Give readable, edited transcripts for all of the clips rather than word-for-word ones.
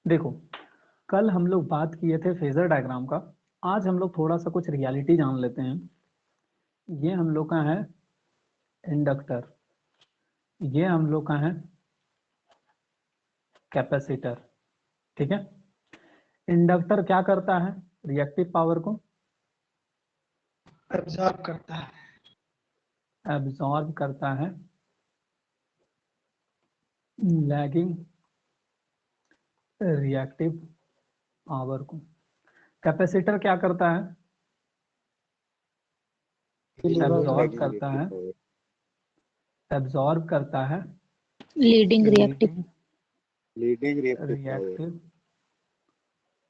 देखो, कल हम लोग बात किए थे फेजर डायग्राम का। आज हम लोग थोड़ा सा कुछ रियलिटी जान लेते हैं। ये हम लोग का है इंडक्टर, ये हम लोग का है कैपेसिटर। ठीक है। इंडक्टर क्या करता है? रिएक्टिव पावर को एब्जॉर्ब करता है। एब्जॉर्ब करता है, लैगिंग रिएक्टिव पावर को। कैपेसिटर क्या करता है? एब्जॉर्ब करता है, एब्जॉर्ब करता है लीडिंग रिएक्टिव रिएक्टिव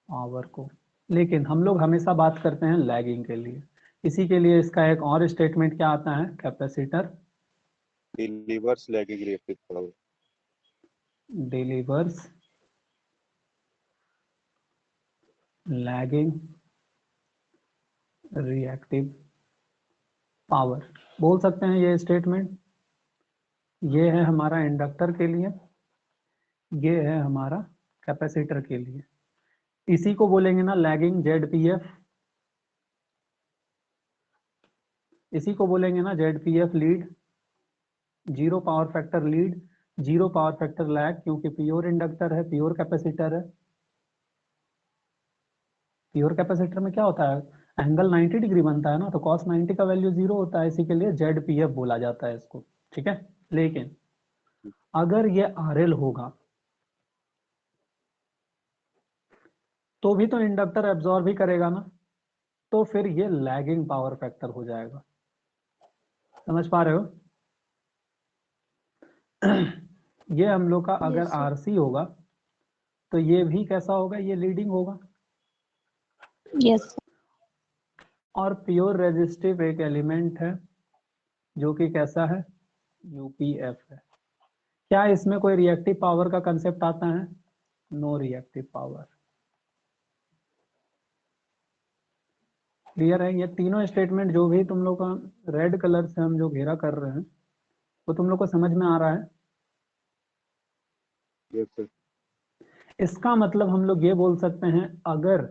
पावर को। लेकिन हम लोग हमेशा बात करते हैं लैगिंग के लिए। इसी के लिए इसका एक और स्टेटमेंट क्या आता है? Capacitor delivers lagging reactive power, delivers lagging reactive power. बोल सकते हैं ये स्टेटमेंट। ये है हमारा इंडक्टर के लिए, ये है हमारा कैपेसिटर के लिए। इसी को बोलेंगे ना लैगिंग ZPF, इसी को बोलेंगे ना ZPF lead, zero power factor lead, zero power factor lag, क्योंकि प्योर इंडक्टर है, प्योर कैपेसिटर है। प्योर कैपेसिटर में क्या होता है? एंगल 90 डिग्री बनता है ना, तो cos 90 का वैल्यू 0 होता है, इसी के लिए ZPF बोला जाता है इसको। ठीक है। लेकिन अगर ये RL होगा तो भी तो इंडक्टर एब्जॉर्ब ही करेगा ना, तो फिर ये लैगिंग पावर फैक्टर हो जाएगा। समझ पा रहे हो? ये हम लोग का अगर Yes, sir. RC होगा तो ये भी कैसा होगा? ये लीडिंग होगा। यस और प्योर रेजिस्टिव एक एलिमेंट है जो कि कैसा है? UPF है। क्या इसमें कोई रिएक्टिव पावर का कंसेप्ट आता है? No reactive power. क्लियर है? ये तीनों स्टेटमेंट जो भी तुम लोग का रेड कलर से हम जो घेरा कर रहे हैं वो तुम लोग को समझ में आ रहा है? Yes sir. इसका मतलब हम लोग ये बोल सकते हैं, अगर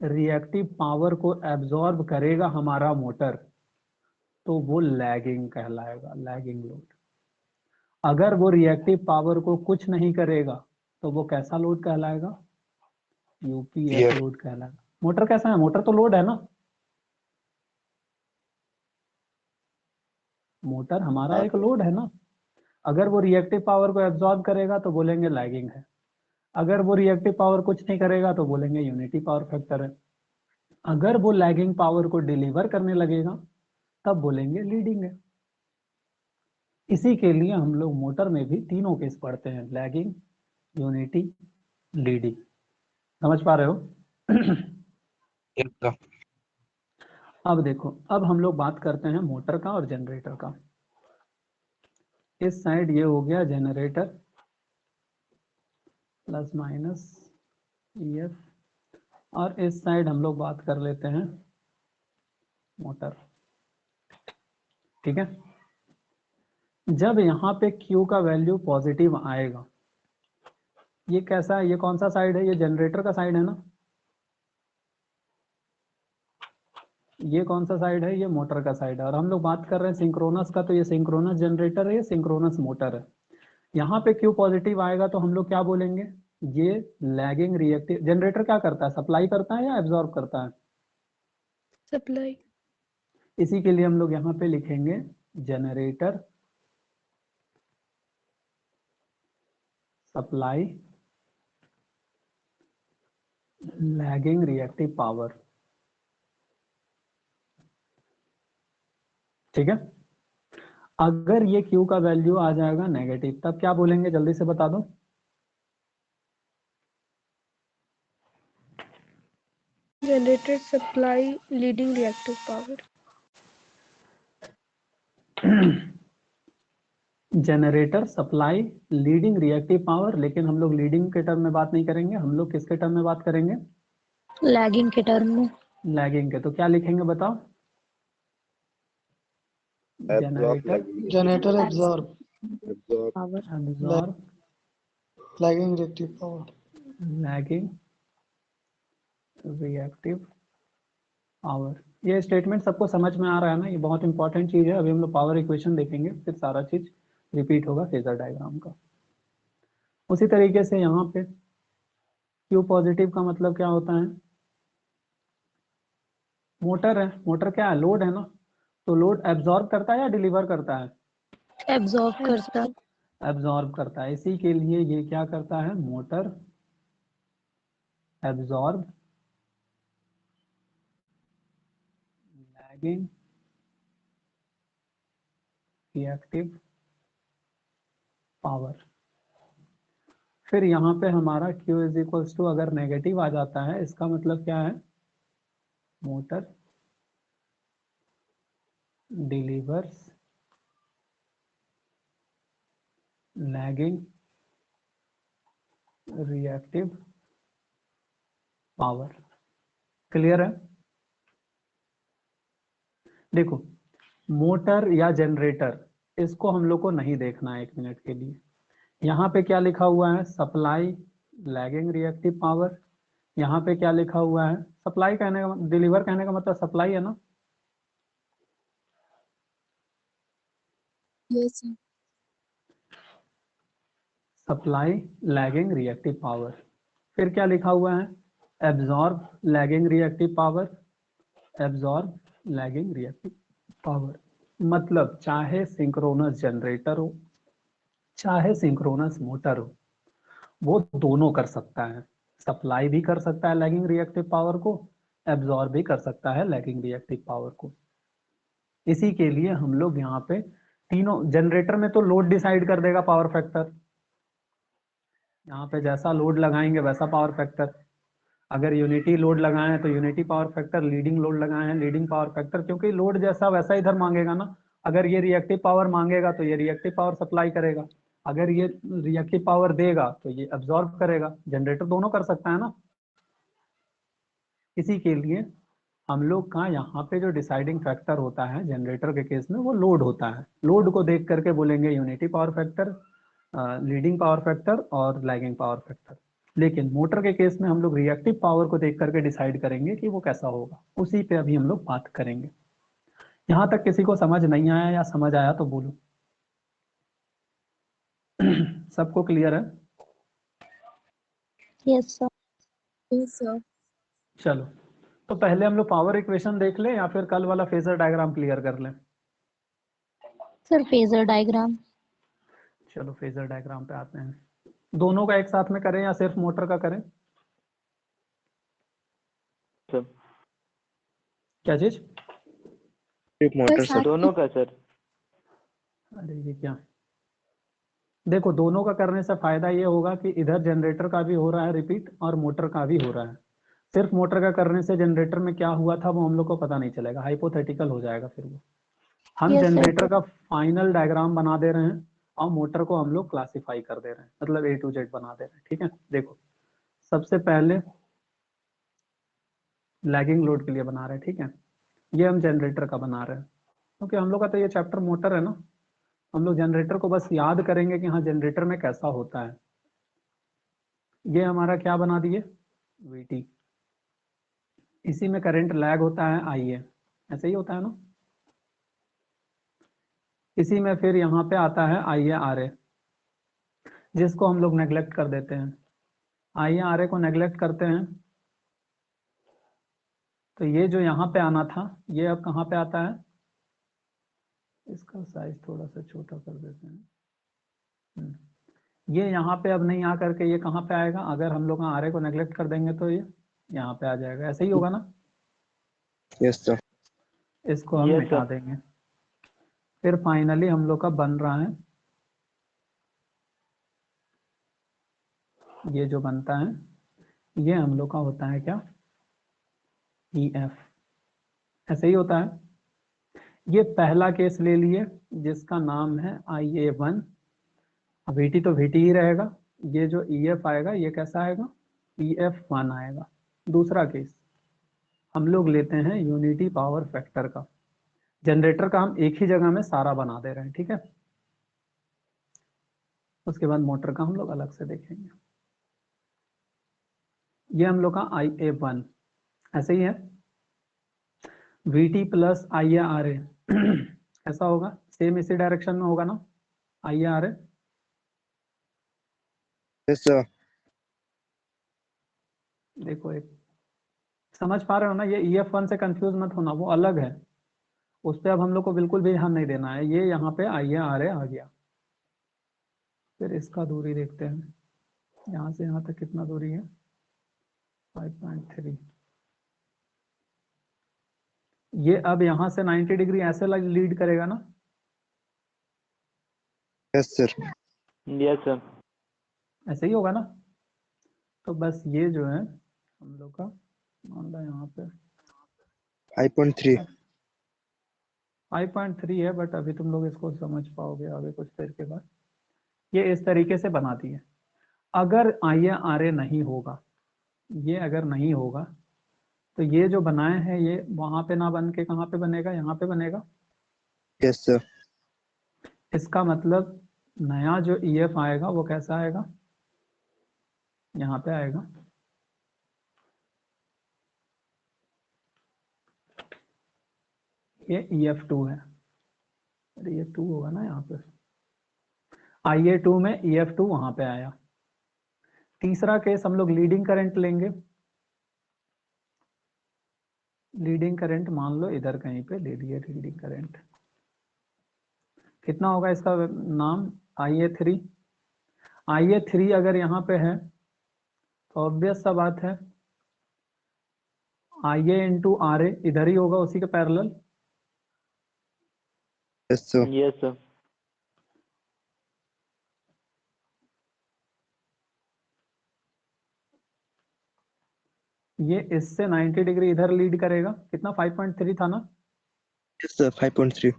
रिएक्टिव पावर को एब्जॉर्ब करेगा हमारा मोटर तो वो लैगिंग कहलाएगा, लैगिंग लोड। अगर वो रिएक्टिव पावर को कुछ नहीं करेगा तो वो कैसा लोड कहलाएगा? UPF लोड कहलाएगा। मोटर कैसा है? मोटर तो लोड है ना। मोटर हमारा एक लोड है ना। अगर वो रिएक्टिव पावर को एब्जॉर्ब करेगा तो बोलेंगे लैगिंग है, अगर वो रिएक्टिव पावर कुछ नहीं करेगा तो बोलेंगे यूनिटी पावर फैक्टर है, अगर वो लैगिंग पावर को डिलीवर करने लगेगा तब बोलेंगे लीडिंग है। इसी के लिए हम लोग मोटर में भी तीनों केस पढ़ते हैं, लैगिंग, यूनिटी, लीडिंग। समझ पा रहे हो? अब देखो, अब हम लोग बात करते हैं मोटर का और जनरेटर का। इस साइड ये हो गया जनरेटर प्लस माइनस EF, और इस साइड हम लोग बात कर लेते हैं मोटर। ठीक है। जब यहाँ पे Q का वैल्यू पॉजिटिव आएगा, ये कैसा है? ये कौन सा साइड है? ये जनरेटर का साइड है ना। ये कौन सा साइड है? ये मोटर का साइड है। और हम लोग बात कर रहे हैं सिंक्रोनस का, तो ये सिंक्रोनस जनरेटर है, ये सिंक्रोनस मोटर है। यहाँ पे Q पॉजिटिव आएगा तो हम लोग क्या बोलेंगे? ये लैगिंग रिएक्टिव। जनरेटर क्या करता है? सप्लाई करता है या एब्जॉर्ब करता है? सप्लाई इसी के लिए हम लोग यहाँ पे लिखेंगे generator supply lagging reactive power. ठीक है। अगर ये Q का वैल्यू आ जाएगा नेगेटिव तब क्या बोलेंगे? जल्दी से बता दो। Generator supply leading reactive power. Generator supply leading reactive power, लेकिन हम लोग लीडिंग के टर्म में बात नहीं करेंगे, हम लोग किसके टर्म में बात करेंगे? लैगिंग के टर्म में। लैगिंग के। तो क्या लिखेंगे बताओ? Generator absorb power absorb lagging reactive power. Lagging reactive power. ये स्टेटमेंट सबको समझ में आ रहा है ना, ये बहुत इंपॉर्टेंट चीज है। अभी हम लोग पावर इक्वेशन देखेंगे, फिर सारा चीज रिपीट होगा फेजर डायग्राम का। उसी तरीके से यहाँ पे Q पॉजिटिव का मतलब क्या होता है, मोटर है, मोटर क्या है, लोड है ना, तो लोड एब्जॉर्ब करता है या डिलीवर करता है, एब्जॉर्ब करता है। एब्जॉर्ब करता है। इसी के लिए ये क्या करता है, motor absorb lagging reactive power. फिर यहाँ पे हमारा Q इज इक्वल्स टू अगर नेगेटिव आ जाता है, इसका मतलब क्या है, motor delivers lagging reactive power. Clear है। देखो मोटर या जनरेटर, इसको हम लोग को नहीं देखना है 1 मिनट के लिए। यहाँ पे क्या लिखा हुआ है, सप्लाई लैगिंग रिएक्टिव पावर। यहाँ पे क्या लिखा हुआ है, सप्लाई कहने का, डिलीवर कहने का मतलब सप्लाई है ना। Yes sir. Supply lagging reactive power. फिर क्या लिखा हुआ है, absorb lagging reactive power, absorb lagging reactive power. मतलब चाहे सिंक्रोनस जनरेटर हो, चाहे सिंक्रोनस मोटर हो, वो दोनों कर सकता है। सप्लाई भी कर सकता है लैगिंग रिएक्टिव पावर को, एब्जॉर्ब भी कर सकता है लैगिंग रिएक्टिव पावर को। इसी के लिए हम लोग यहाँ पे तीनों, जनरेटर में तो लोड डिसाइड कर देगा पावर फैक्टर, यहाँ पे जैसा लोड लगाएंगे वैसा पावर फैक्टर। अगर यूनिटी लोड लगाए हैं तो unity power factor, leading load लगाए हैं लीडिंग पावर फैक्टर, क्योंकि लोड जैसा वैसा इधर मांगेगा ना। अगर ये रिएक्टिव पावर मांगेगा तो ये रिएक्टिव पावर सप्लाई करेगा, अगर ये रिएक्टिव पावर देगा तो ये अब्सॉर्ब करेगा। जनरेटर दोनों कर सकता है ना। इसी के लिए हम लोग का यहाँ पे जो डिसाइडिंग फैक्टर होता है जनरेटर के केस में, वो लोड होता है। लोड को देख करके बोलेंगे unity power factor, leading power factor और लैगिंग पावर फैक्टर। लेकिन मोटर के केस में हम लोग रिएक्टिव पावर को देख करके डिसाइड करेंगे कि वो कैसा होगा। उसी पे अभी हम लोग बात करेंगे। यहाँ तक किसी को समझ नहीं आया या समझ आया तो बोलो। सबको क्लियर है। Yes sir. Yes sir. चलो तो पहले हम लोग पावर इक्वेशन देख लें या फिर कल वाला फेजर डायग्राम क्लियर कर लें। Sir phasor diagram. चलो फेजर डायग्राम पे आते हैं। दोनों का एक साथ में करें या सिर्फ मोटर का करें, सर क्या चीज, सिर्फ मोटर बस सर। दोनों का सर। अरे ये क्या, देखो दोनों का करने से फायदा ये होगा कि इधर जनरेटर का भी हो रहा है रिपीट और मोटर का भी हो रहा है। सिर्फ मोटर का करने से जनरेटर में क्या हुआ था वो हम लोग को पता नहीं चलेगा, हाइपोथेटिकल हो जाएगा। फिर वो हम Yes, sir. जनरेटर का फाइनल डायग्राम बना दे रहे हैं और मोटर को हम लोग क्लासिफाई कर दे रहे हैं, मतलब A to Z बना दे रहे हैं। ठीक है, देखो सबसे पहले लैगिंग लोड के लिए बना रहे हैं। ठीक है, ये हम जनरेटर का बना रहे हैं क्योंकि हम लोग का तो ये चैप्टर मोटर है ना। हम लोग जनरेटर को बस याद करेंगे कि हाँ जनरेटर में कैसा होता है। ये हमारा क्या बना दिए, VT। इसी में करंट लैग होता है IA, ऐसे ही होता है ना। इसी में फिर यहाँ पे आता है IA-RA, जिसको हम लोग नेग्लेक्ट कर देते हैं। IA-RA को नेग्लेक्ट करते हैं तो ये जो यहाँ पे आना था ये अब कहाँ पे आता है, इसका साइज थोड़ा सा छोटा कर देते हैं। ये यहाँ पे अब नहीं आ करके ये कहाँ पे आएगा, अगर हम लोग RA को नेग्लेक्ट कर देंगे तो ये यहाँ पे आ जाएगा। ऐसे ही होगा ना। Yes sir. इसको हम Yes, मिटा sir. देंगे। फिर फाइनली हम लोग का बन रहा है, ये जो बनता है ये हम लोग का होता है क्या, EF। ऐसे ही होता है। ये पहला केस ले लिए जिसका नाम है IA1। VT तो VT ही रहेगा। ये जो EF आएगा ये कैसा आएगा, EF1 आएगा। दूसरा केस हम लोग लेते हैं यूनिटी पावर फैक्टर का। जनरेटर का हम एक ही जगह में सारा बना दे रहे हैं। ठीक है, उसके बाद मोटर का हम लोग अलग से देखेंगे। ये हम लोग का IA1 ऐसे ही है, VT प्लस IA RA ऐसा होगा, सेम इसी डायरेक्शन में होगा ना IA RA। Yes, sir. देखो एक समझ पा रहे हो ना, ये EF1 से कंफ्यूज मत होना, वो अलग है, उस पर अब हम लोग को बिल्कुल भी ध्यान नहीं देना है। ये यहाँ पे IA RA आ गया। फिर इसका दूरी देखते हैं, यहाँ से यहाँ तक कितना दूरी है, 5.3। ये अब यहाँ से 90 डिग्री ऐसे लीड करेगा ना, Yes, sir. Yes, sir. ऐसे ही होगा ना। तो बस ये जो है हम लोग का मान लो यहाँ पे 5.3. 5.3 है, बट अभी तुम लोग इसको समझ पाओगे आगे कुछ देर के बाद। ये इस तरीके से बनाती है। अगर IA RA नहीं होगा, ये अगर नहीं होगा, तो ये जो बनाए हैं ये वहां पे ना बन के कहाँ पे बनेगा, यहाँ पे बनेगा। Yes, sir. इसका मतलब नया जो EF आएगा वो कैसा आएगा, यहाँ पे आएगा। ये EF2 है, अरे ये 2 होगा ना यहाँ पे, IA2 में EF2 वहां पे आया। तीसरा केस हम लोग लीडिंग करंट लेंगे। लीडिंग करंट मान लो इधर कहीं पे ले लिए लीडिंग करंट, कितना होगा इसका नाम, IA3। IA3 अगर यहाँ पे है तो ऑब्वियस सा बात है IA इंटू RA इधर ही होगा उसी के parallel. Yes, sir. Yes, sir. ये इससे 90 डिग्री इधर लीड करेगा, कितना 5.3 था ना। Yes, sir. 5.3.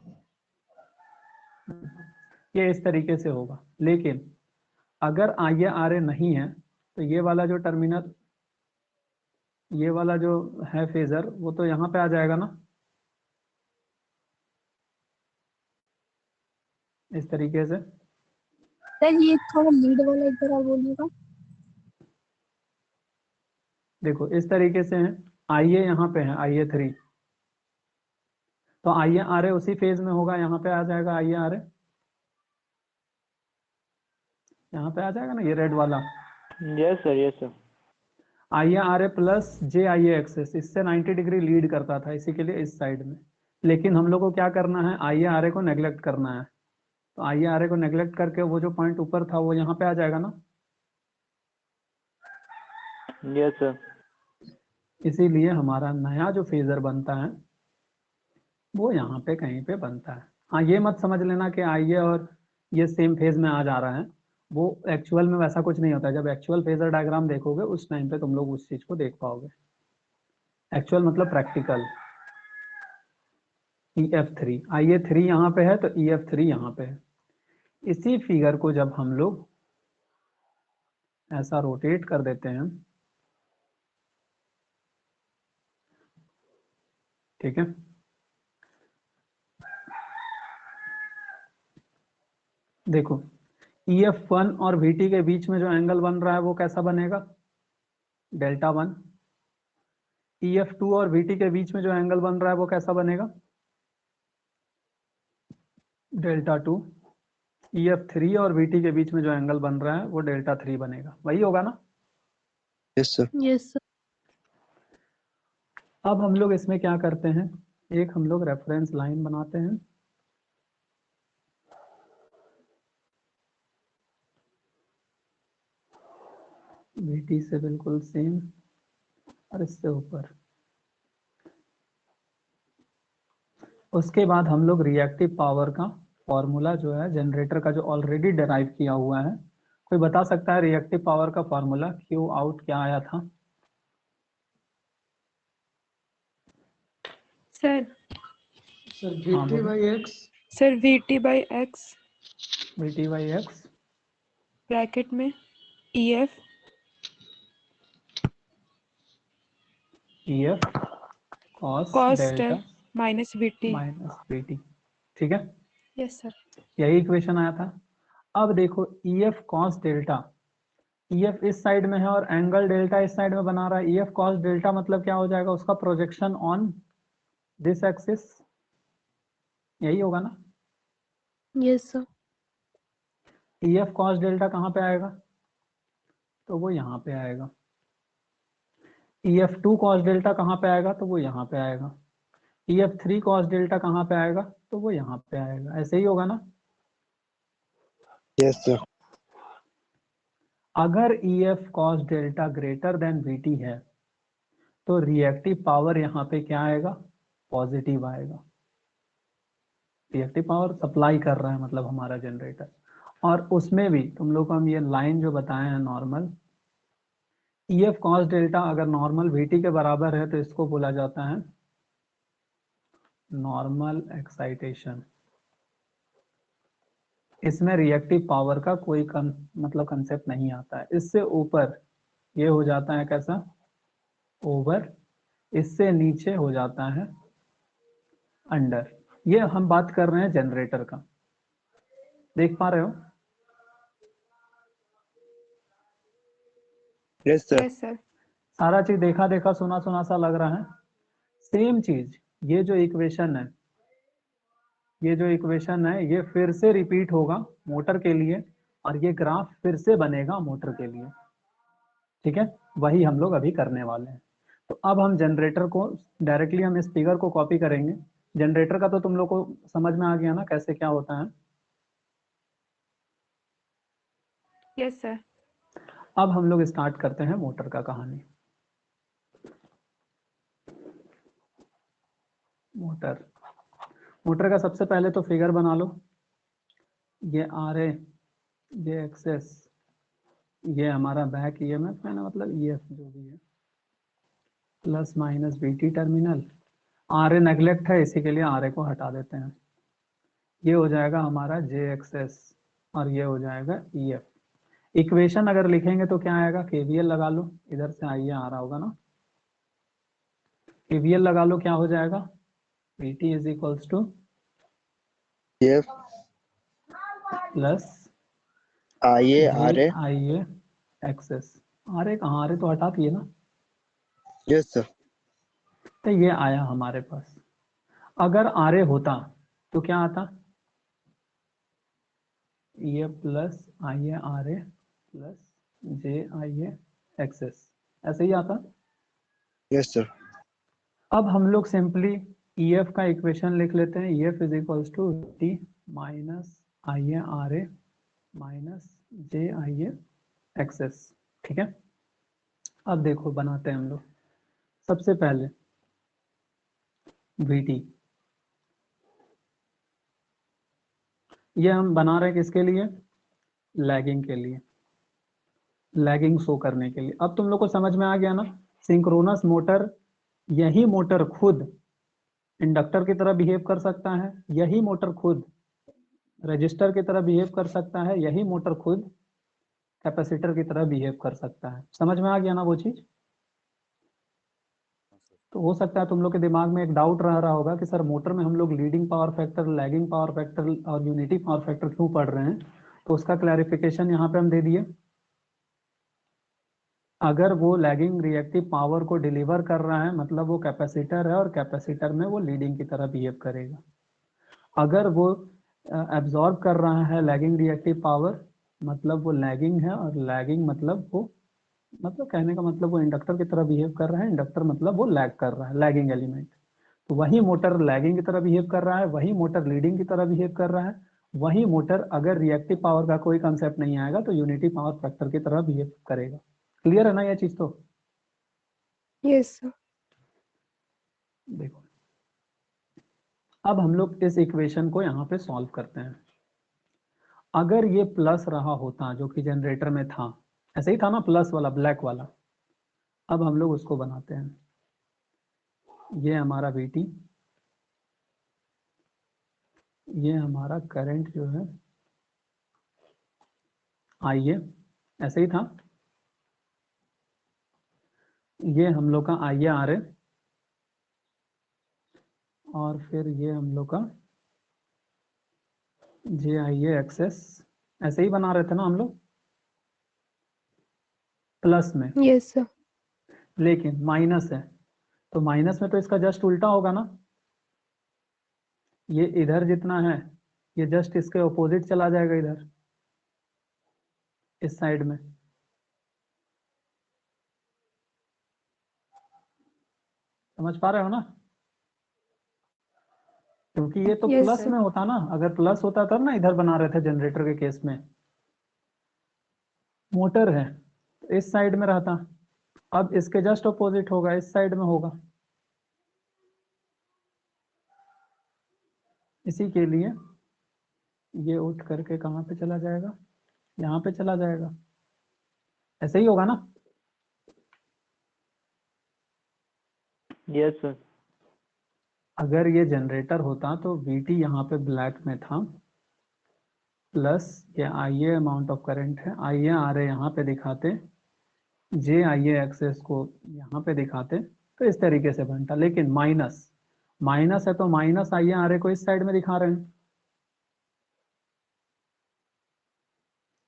ये इस तरीके से होगा, लेकिन अगर IA RA नहीं है तो ये वाला जो टर्मिनल, ये वाला जो है फेजर, वो तो यहाँ पे आ जाएगा ना, इस तरीके से। सर ये थोड़ा लीड वाला एक बार बोलिएगा। देखो इस तरीके से है, IA यहाँ पे है IA3, तो IA RA उसी फेज में होगा, यहाँ पे आ जाएगा IA RA, यहाँ पे आ जाएगा ना ये रेड वाला। Yes, sir. Yes, sir. IA RA plus JIA XS, इससे 90 डिग्री लीड करता था, इसी के लिए इस साइड में। लेकिन हम लोग को क्या करना है, IA RA को नेग्लेक्ट करना है, तो IA RA को नेग्लेक्ट करके वो जो पॉइंट ऊपर था वो यहाँ पे आ जाएगा ना। Yes, sir. इसीलिए हमारा नया जो फेजर बनता है वो यहाँ पे कहीं पे बनता है। हाँ ये मत समझ लेना कि IA और ये सेम फेज में आ जा रहा है, वो एक्चुअल में वैसा कुछ नहीं होता है। जब एक्चुअल फेजर डायग्राम देखोगे उस टाइम पे तुम लोग उस चीज को देख पाओगे। एक्चुअल मतलब प्रैक्टिकल। EF3 IA3 यहाँ पे है तो EF3 यहाँ पे है। इसी फिगर को जब हम लोग ऐसा रोटेट कर देते हैं, ठीक है, देखो EF1 और VT के बीच में जो एंगल बन रहा है वो कैसा बनेगा, Δ1। EF2 और VT के बीच में जो एंगल बन रहा है वो कैसा बनेगा, Δ2। EF3 और VT के बीच में जो एंगल बन रहा है वो Δ3 बनेगा, वही होगा ना। Yes, sir. Yes sir. अब हम लोग इसमें क्या करते हैं, एक हम लोग रेफरेंस लाइन बनाते हैं। VT से बिल्कुल सेम और इससे ऊपर। उसके बाद हम लोग रिएक्टिव पावर का फॉर्मूला जो है जनरेटर का, जो ऑलरेडी डिराइव किया हुआ है, कोई बता सकता है रिएक्टिव पावर का फॉर्मूला Q आउट क्या आया था। Sir VT by X, sir VT by X VT by X bracket में EF EF cos cos delta minus VT। Minus VT, ठीक है, यस सर। यही इक्वेशन आया था। अब देखो EF cos डेल्टा EF इस साइड में है और एंगल डेल्टा इस साइड में बना रहा है। EF cos डेल्टा मतलब क्या हो जाएगा, उसका प्रोजेक्शन ऑन दिस एक्सिस, यही होगा ना। Yes sir. EF cos delta कहाँ पे आएगा, तो वो यहाँ पे आएगा। EF2 cos डेल्टा कहाँ पे आएगा, तो वो यहाँ पे आएगा। EF3 cos डेल्टा कहाँ पे आएगा, तो वो यहाँ पे आएगा। ऐसे ही होगा ना। Yes, sir. अगर EF cos delta greater than VT है तो रिएक्टिव पावर यहाँ पे क्या आएगा, पॉजिटिव आएगा। रिएक्टिव पावर सप्लाई कर रहा है मतलब हमारा जनरेटर। और उसमें भी तुम लोग को हम ये लाइन जो बताए हैं नॉर्मल, EF cos डेल्टा अगर नॉर्मल VT के बराबर है तो इसको बोला जाता है नॉर्मल एक्साइटेशन। इसमें रिएक्टिव पावर का कोई मतलब कंसेप्ट नहीं आता है। इससे ऊपर ये हो जाता है कैसा, ओवर। इससे नीचे हो जाता है अंडर। ये हम बात कर रहे हैं जनरेटर का, देख पा रहे हो। Yes, sir. Yes sir. सारा चीज देखा देखा सुना सुना सा लग रहा है। सेम चीज ये जो इक्वेशन है, ये जो इक्वेशन है ये फिर से रिपीट होगा मोटर के लिए, और ये ग्राफ फिर से बनेगा मोटर के लिए। ठीक है, वही हम लोग अभी करने वाले हैं। तो अब हम जनरेटर को डायरेक्टली हम इस फिगर को कॉपी करेंगे। जनरेटर का तो तुम लोग को समझ में आ गया ना कैसे क्या होता है। Yes sir. अब हम लोग स्टार्ट करते हैं मोटर का कहानी। मोटर, मोटर का सबसे पहले तो फिगर बना लो। ये आर ए, ये एक्सेस, ये हमारा बैक ईएमएफ है ना, मतलब ईएफ जो भी है, plus minus BT terminal. R A neglect है, इसी के लिए आर ए को हटा देते हैं। ये हो जाएगा हमारा जे एक्सेस और ये हो जाएगा ईएफ। इक्वेशन अगर लिखेंगे तो क्या आएगा, केवीएल लगा लो, इधर से आइए आ रहा होगा ना, केवीएल लगा लो, क्या हो जाएगा, Vt is equals to F plus IA J RA. I A X s. R A कहाँ, आर ए तो हटा दिए ना। Yes, sir. तो ये आया हमारे पास। अगर आर ए होता तो क्या आता, ये plus I A R A plus J I A XS, ऐसे ही आता। Yes, sir. अब हम लोग सिंपली EF का इक्वेशन लिख लेते हैं। EF is equals to T minus I A R A minus J I A XS. ठीक है, अब देखो बनाते हैं हम लोग। सबसे पहले VT, ये हम बना रहे हैं किसके लिए, लैगिंग के लिए, लैगिंग शो करने के लिए। अब तुम लोग को समझ में आ गया ना, सिंक्रोनस मोटर, यही मोटर खुद इंडक्टर की तरह बिहेव कर सकता है, यही मोटर खुद रजिस्टर की तरह बिहेव कर सकता है, यही मोटर खुद कैपेसिटर की तरह बिहेव कर सकता है। समझ में आ गया ना वो चीज। तो हो सकता है तुम लोग के दिमाग में एक डाउट रह रहा होगा कि सर मोटर में हम लोग leading power factor, lagging power factor और यूनिटी पावर फैक्टर क्यों पढ़ रहे हैं। तो उसका क्लैरिफिकेशन यहाँ पे हम दे दिए। अगर वो लैगिंग रिएक्टिव पावर को डिलीवर कर रहा है मतलब वो कैपेसिटर है, और कैपेसिटर में वो लीडिंग की तरह बिहेव करेगा। अगर वो एब्जॉर्ब कर रहा है लैगिंग रिएक्टिव पावर मतलब वो लैगिंग है, और लैगिंग मतलब वो, मतलब कहने का मतलब वो इंडक्टर की तरह बिहेव कर रहा है, इंडक्टर मतलब वो लैग कर रहा है, लैगिंग एलिमेंट। तो वही मोटर लैगिंग की तरह बिहेव कर रहा है, वही मोटर लीडिंग की तरह बिहेव कर रहा है, वही मोटर अगर रिएक्टिव पावर का कोई कंसेप्ट नहीं आएगा तो यूनिटी पावर फैक्टर की तरह बिहेव करेगा। क्लियर है ना ये चीज। तो यस सर। देखो अब हम लोग इस इक्वेशन को यहाँ पे सॉल्व करते हैं। अगर ये प्लस रहा होता जो कि जनरेटर में था, ऐसे ही था ना प्लस वाला ब्लैक वाला, अब हम लोग उसको बनाते हैं। ये हमारा VT, ये हमारा करंट जो है IA, ऐसे ही था। ये हम लोग का IA RA, और फिर ये हम लोग का JIA एक्सेस, ऐसे ही बना रहे थे ना हम लोग। प्लस में, Yes, sir. लेकिन माइनस है तो माइनस में तो इसका जस्ट उल्टा होगा ना, ये इधर जितना है ये जस्ट इसके ऑपोजिट चला जाएगा इधर इस साइड में। समझ पा रहे हो ना? क्योंकि ये तो Yes, प्लस sir. में होता ना, अगर प्लस होता तब ना इधर बना रहे थे जनरेटर के केस में। मोटर है तो इस साइड में रहता, अब इसके जस्ट ऑपोजिट होगा, इस साइड में होगा। इसी के लिए ये उठ करके कहाँ पे चला जाएगा, यहाँ पे चला जाएगा। ऐसे ही होगा ना? Yes sir. अगर ये जनरेटर होता तो VT यहाँ पे ब्लैक में था, प्लस ये IA अमाउंट ऑफ करंट है, IA RA यहाँ पे दिखाते, JIA एक्सेस को यहाँ पे दिखाते, तो इस तरीके से बनता। लेकिन माइनस माइनस है तो माइनस IA RA को इस साइड में दिखा रहे हैं,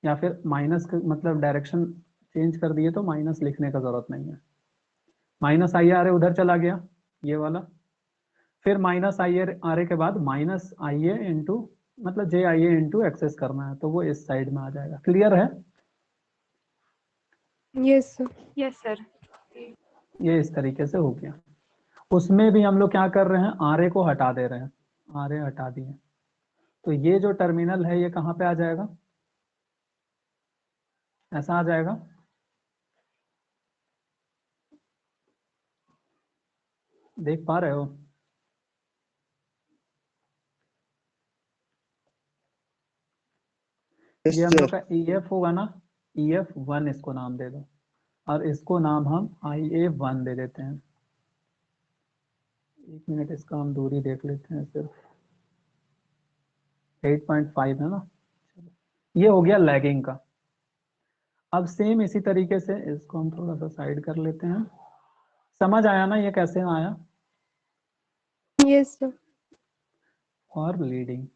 या फिर माइनस मतलब डायरेक्शन चेंज कर दिए तो माइनस लिखने का जरूरत नहीं है। माइनस IA RA उधर चला गया ये वाला, फिर माइनस IA RA के बाद माइनस IA इंटू मतलब JIA इंटू एक्सेस करना है तो वो इस साइड में आ जाएगा। क्लियर है? Yes, sir. Yes, sir. ये इस तरीके से हो गया। उसमें भी हम लोग क्या कर रहे हैं, RA को हटा दे रहे हैं, RA हटा दिए तो ये जो टर्मिनल है ये कहाँ पे आ जाएगा, ऐसा आ जाएगा। देख पा रहे हो? Yes, ये हम sir. लोग का EF होगा ना, EF1 इसको नाम दे दो और इसको नाम हम IA1 दे देते हैं। 1 मिनट इसका हम दूरी देख लेते हैं, सिर्फ 8.5 है ना। ये हो गया लैगिंग का। अब सेम इसी तरीके से इसको हम थोड़ा सा साइड कर लेते हैं। समझ आया ना ये कैसे आया? Yes, sir. फॉर लीडिंग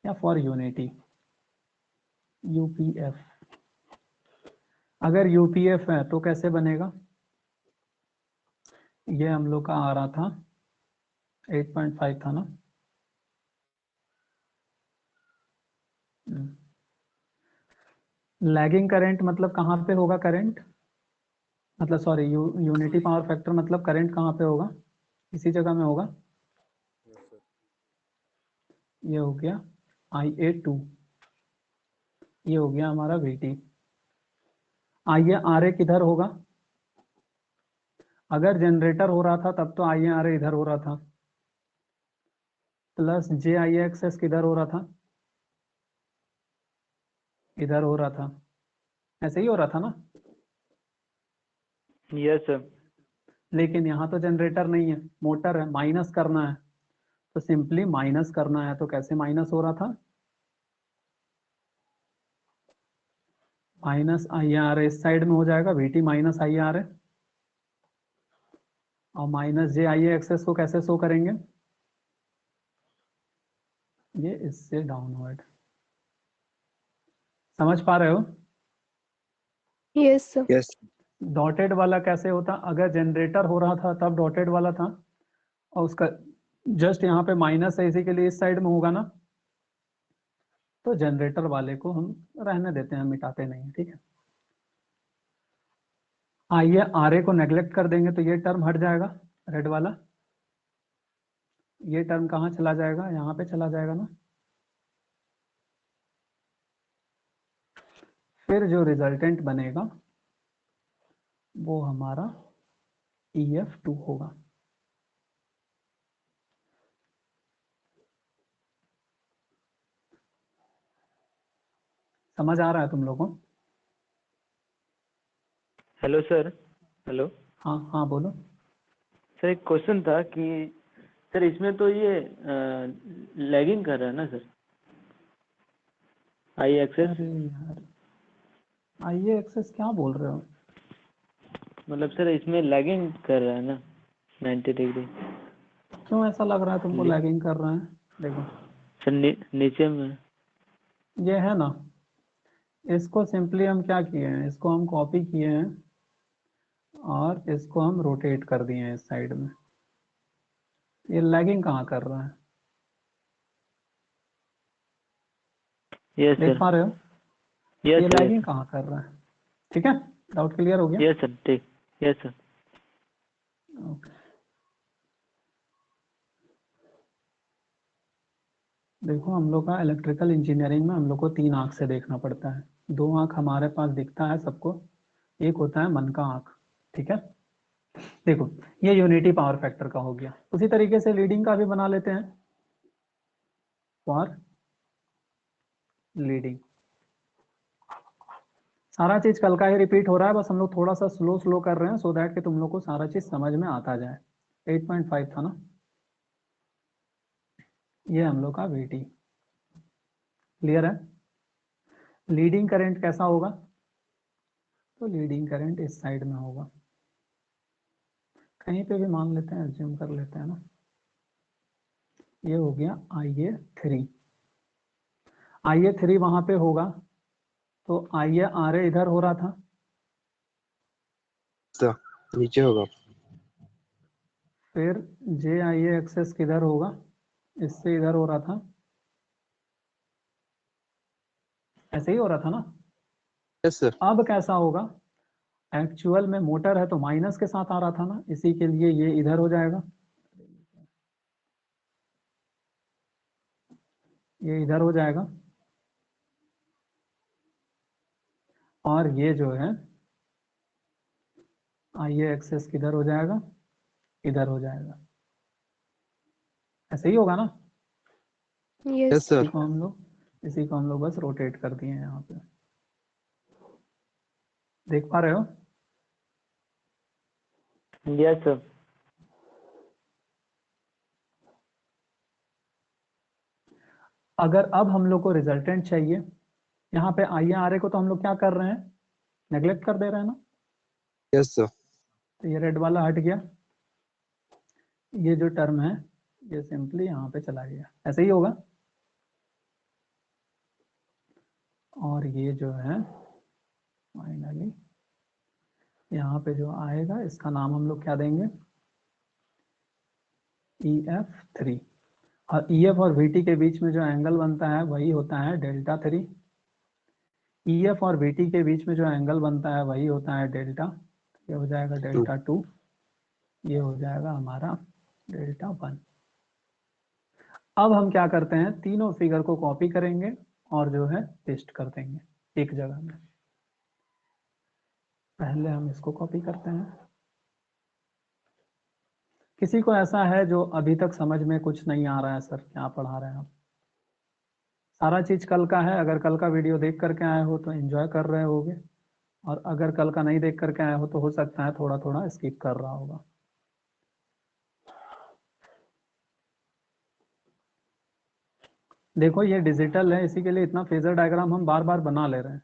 या फॉर यूनिटी, UPF। अगर UPF है तो कैसे बनेगा, ये हम लोग का आ रहा था 8.5 था ना। लैगिंग करंट मतलब कहाँ पे होगा करंट, मतलब सॉरी यूनिटी पावर फैक्टर मतलब करंट कहाँ पे होगा, इसी जगह में होगा। ये हो गया IA2, ये हो गया हमारा VT। IA RA किधर होगा, अगर जनरेटर हो रहा था तब तो IA RA इधर हो रहा था, प्लस JIA एक्सेस किधर हो रहा था, इधर हो रहा था। ऐसे ही हो रहा था ना। Yes sir. लेकिन यहाँ तो जनरेटर नहीं है, मोटर है, माइनस करना है तो सिंपली माइनस करना है। तो कैसे माइनस हो रहा था, माइनस IA RA इस साइड में हो जाएगा, VT माइनस IA RA, और माइनस JIA एक्सेस को कैसे शो करेंगे, ये इससे डाउनवर्ड। समझ पा रहे हो? Yes, sir. Yes. डॉटेड वाला कैसे होता, अगर जनरेटर हो रहा था तब डॉटेड वाला था और उसका जस्ट यहाँ पे माइनस है, इसी के लिए इस साइड में होगा ना, तो जनरेटर वाले को हम रहने देते हैं, मिटाते नहीं, ठीक है। आइए RA को नेग्लेक्ट कर देंगे तो ये टर्म हट जाएगा, रेड वाला, ये टर्म कहाँ चला जाएगा, यहाँ पे चला जाएगा ना। फिर जो रिजल्टेंट बनेगा वो हमारा EF2 होगा। समझ आ रहा है तुम लोगों को? Hello sir. हेलो हाँ हाँ बोलो। सर, एक क्वेश्चन था कि सर इसमें तो ये लैगिंग कर रहा है ना सर, आई एक्सेस। अरे यार IA एक्सेस क्या बोल रहे हो? मतलब सर इसमें लैगिंग कर रहा है ना 90 डिग्री। क्यों ऐसा लग रहा है तुमको लैगिंग कर रहे हैं? देखो सर नीचे में। ये है ना, इसको सिंपली हम क्या किए हैं, इसको हम कॉपी किए हैं और इसको हम रोटेट कर दिए हैं इस साइड में। ये लैगिंग कहाँ कर रहा है, यस देख सर, पा रहे हो? यस ये सर, लैगिंग कहाँ कर रहा है? ठीक है, डाउट क्लियर हो गया? यस सर, ठीक, यस सर। ओके। देखो हम लोग का इलेक्ट्रिकल इंजीनियरिंग में हम लोग को 3 आंख से देखना पड़ता है। 2 आंख हमारे पास दिखता है सबको, एक होता है मन का आंख। ठीक है, देखो ये यूनिटी पावर फैक्टर का हो गया। उसी तरीके से लीडिंग का भी बना लेते हैं, फॉर लीडिंग। सारा चीज कल का ही रिपीट हो रहा है, बस हम लोग थोड़ा सा स्लो स्लो कर रहे हैं सो दैट कि तुम लोग को सारा चीज समझ में आता जाए। 8.5 था ना ये हम लोग का वीटी। क्लियर है? लीडिंग करंट कैसा होगा, तो लीडिंग करंट इस साइड में होगा, कहीं पे भी मान लेते हैं, एज्यूम कर लेते हैं ना। ये हो गया IA3। IA3 वहां पे होगा तो IARA इधर हो रहा था, सर नीचे होगा। फिर JIA एक्सेस किधर होगा, इससे इधर हो रहा था, ऐसे ही हो रहा था ना। Yes sir. अब कैसा होगा, एक्चुअल में मोटर है तो माइनस के साथ आ रहा था ना, इसी के लिए ये इधर हो जाएगा, ये इधर हो जाएगा, और ये जो है IA एक्सेस किधर हो जाएगा, इधर हो जाएगा। ऐसे ही होगा ना। Yes. Yes sir. इसी को हम लोग बस रोटेट कर दिए हैं यहाँ पे, देख पा रहे हो? Yes sir. अगर अब हम लोग को रिजल्टेंट चाहिए, यहाँ पे IARA को तो हम लोग क्या कर रहे हैं, नेग्लेक्ट कर दे रहे हैं ना। Yes sir. तो ये रेड वाला हट गया, ये जो टर्म है ये सिंपली यहाँ पे चला गया, ऐसे ही होगा। और ये जो है फाइनली यहाँ पे जो आएगा इसका नाम हम लोग क्या देंगे, EF3। और EF और VT के बीच में जो एंगल बनता है वही होता है डेल्टा 3। EF और VT के बीच में जो एंगल बनता है वही होता है डेल्टा, ये हो जाएगा डेल्टा 2, ये हो जाएगा हमारा डेल्टा 1। अब हम क्या करते हैं, तीनों फिगर को कॉपी करेंगे और जो है पेस्ट कर देंगे एक जगह में। पहले हम इसको कॉपी करते हैं। किसी को ऐसा है जो अभी तक समझ में कुछ नहीं आ रहा है, सर क्या पढ़ा रहे हैं आप? सारा चीज कल का है, अगर कल का वीडियो देख करके आए हो तो एंजॉय कर रहे होगे, और अगर कल का नहीं देख करके आए हो तो हो सकता है थोड़ा थोड़ा स्किप कर रहा होगा। देखो ये डिजिटल है, इसी के लिए इतना फेजर डायग्राम हम बार बार बना ले रहे हैं।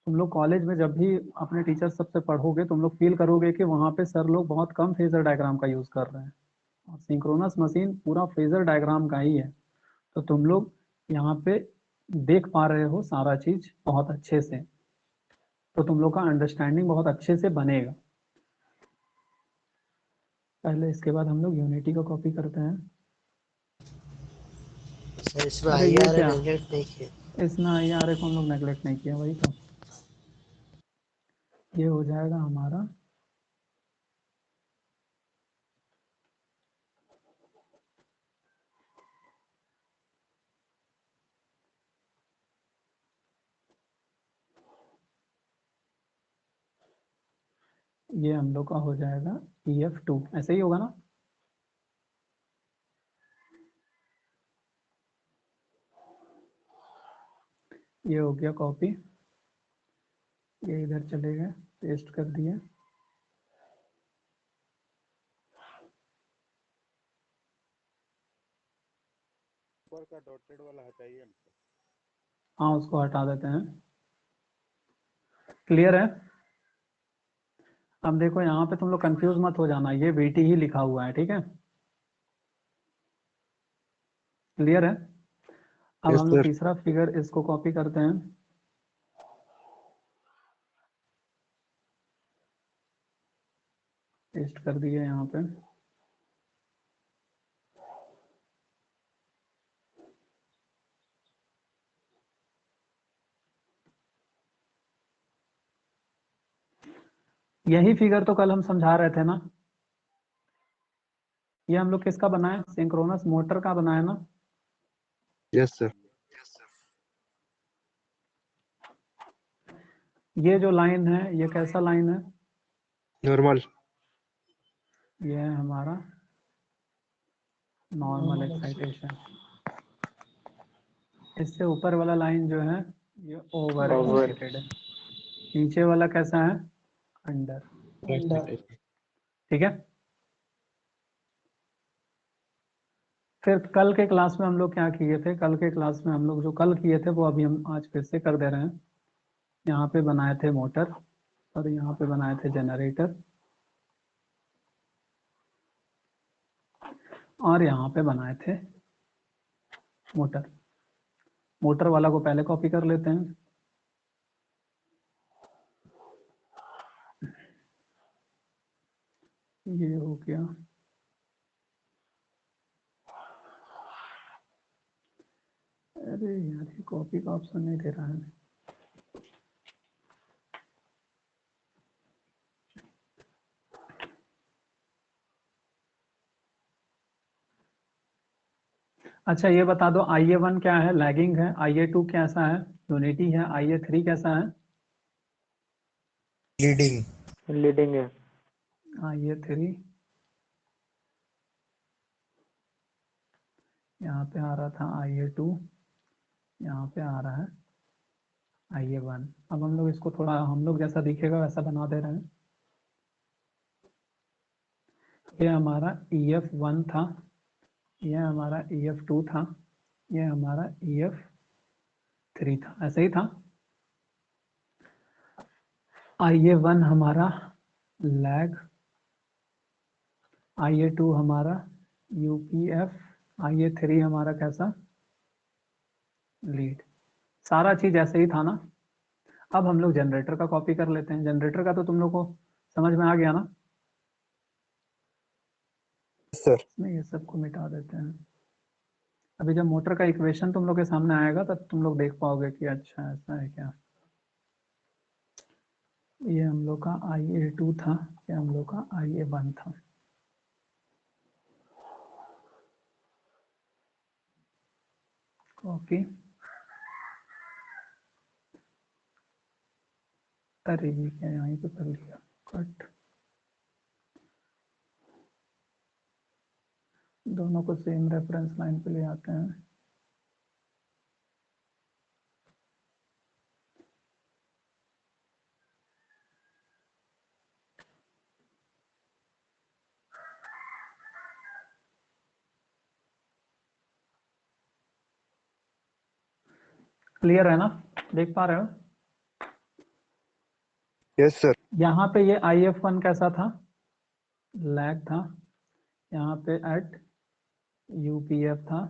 तुम लोग कॉलेज में जब भी अपने टीचर सबसे पढ़ोगे तुम लोग फील करोगे कि वहाँ पे सर लोग बहुत कम फेजर डायग्राम का यूज कर रहे हैं, और सिंक्रोनस मशीन पूरा फेजर डायग्राम का ही है। तो तुम लोग यहाँ पे देख पा रहे हो सारा चीज बहुत अच्छे से, तो तुम लोग का अंडरस्टैंडिंग बहुत अच्छे से बनेगा। पहले इसके बाद हम लोग यूनिटी को कॉपी करते हैं। सर इसमें अरे ये IR क्या, नेगलेक्ट नहीं किया। इसमें IRA को हम लोग नेगलेक्ट नहीं किया, वही तो। ये हो जाएगा हमारा ये हम लोग का हो जाएगा EF2, ऐसे ही होगा ना। ये हो गया कॉपी, ये इधर चले गए, पेस्ट कर दिए। ऊपर का डॉटेड वाला हटाइए ना। हाँ उसको हटा देते हैं। क्लियर है? अब देखो यहाँ पे तुम लोग कंफ्यूज मत हो जाना, ये VT ही लिखा हुआ है, ठीक है। क्लियर है? अब यस हम लोग सर। तीसरा फिगर इसको कॉपी करते हैं। पेस्ट कर दिए यहाँ पे। यही फिगर तो कल हम समझा रहे थे ना, ये हम लोग किसका बनाए, सिंक्रोनस मोटर का बनाया ना। Yes sir. ये जो लाइन है ये कैसा लाइन है, नॉर्मल। ये है हमारा नॉर्मल एक्साइटेशन। इससे ऊपर वाला लाइन जो है ये ओवर एक्साइटेड है, नीचे वाला कैसा है, अंडर। ठीक है। फिर कल के क्लास में हम लोग क्या किए थे, कल के क्लास में हम लोग जो कल किए थे वो अभी हम आज फिर से कर दे रहे हैं। यहाँ पे बनाए थे मोटर और यहाँ पे बनाए थे जनरेटर और यहाँ पे बनाए थे मोटर। मोटर वाला को पहले कॉपी कर लेते हैं। ये हो गया, अरे यार ये कॉपी का ऑप्शन नहीं दे रहा है। अच्छा ये बता दो, IA1 क्या है, लैगिंग है, IA2 कैसा है, यूनिटी है, IA3 कैसा है, लीडिंग। लीडिंग है। IA3 यहाँ पे आ रहा था, IA2 यहाँ पे आ रहा है, IA1। अब हम लोग इसको थोड़ा हम लोग जैसा दिखेगा वैसा बना दे रहे हैं। ये हमारा EF1 था, ये हमारा EF2 था, ये हमारा EF3 था, ऐसे ही था। IA1 हमारा लैग, IA2 हमारा UPF, IA3 हमारा कैसा, लीड। सारा चीज ऐसे ही था ना। अब हम लोग जनरेटर का कॉपी कर लेते हैं। जनरेटर का तो तुम लोग को समझ में आ गया ना। सर। इसमें ये सबको मिटा देते हैं। अभी जब मोटर का इक्वेशन तुम लोग के सामने आएगा तब तुम लोग देख पाओगे कि अच्छा ऐसा है क्या। ये हम लोग का IA2 था, ये हम लोग का IA1 था। कॉपी, अरे ये क्या यहीं पे कर लिया, कट। दोनों को सेम रेफरेंस लाइन पे ले आते हैं। क्लियर है ना, देख पा रहे हो। Yes sir. यहाँ पे ये IF1 कैसा था, लैग था। यहाँ पे एट UPF था,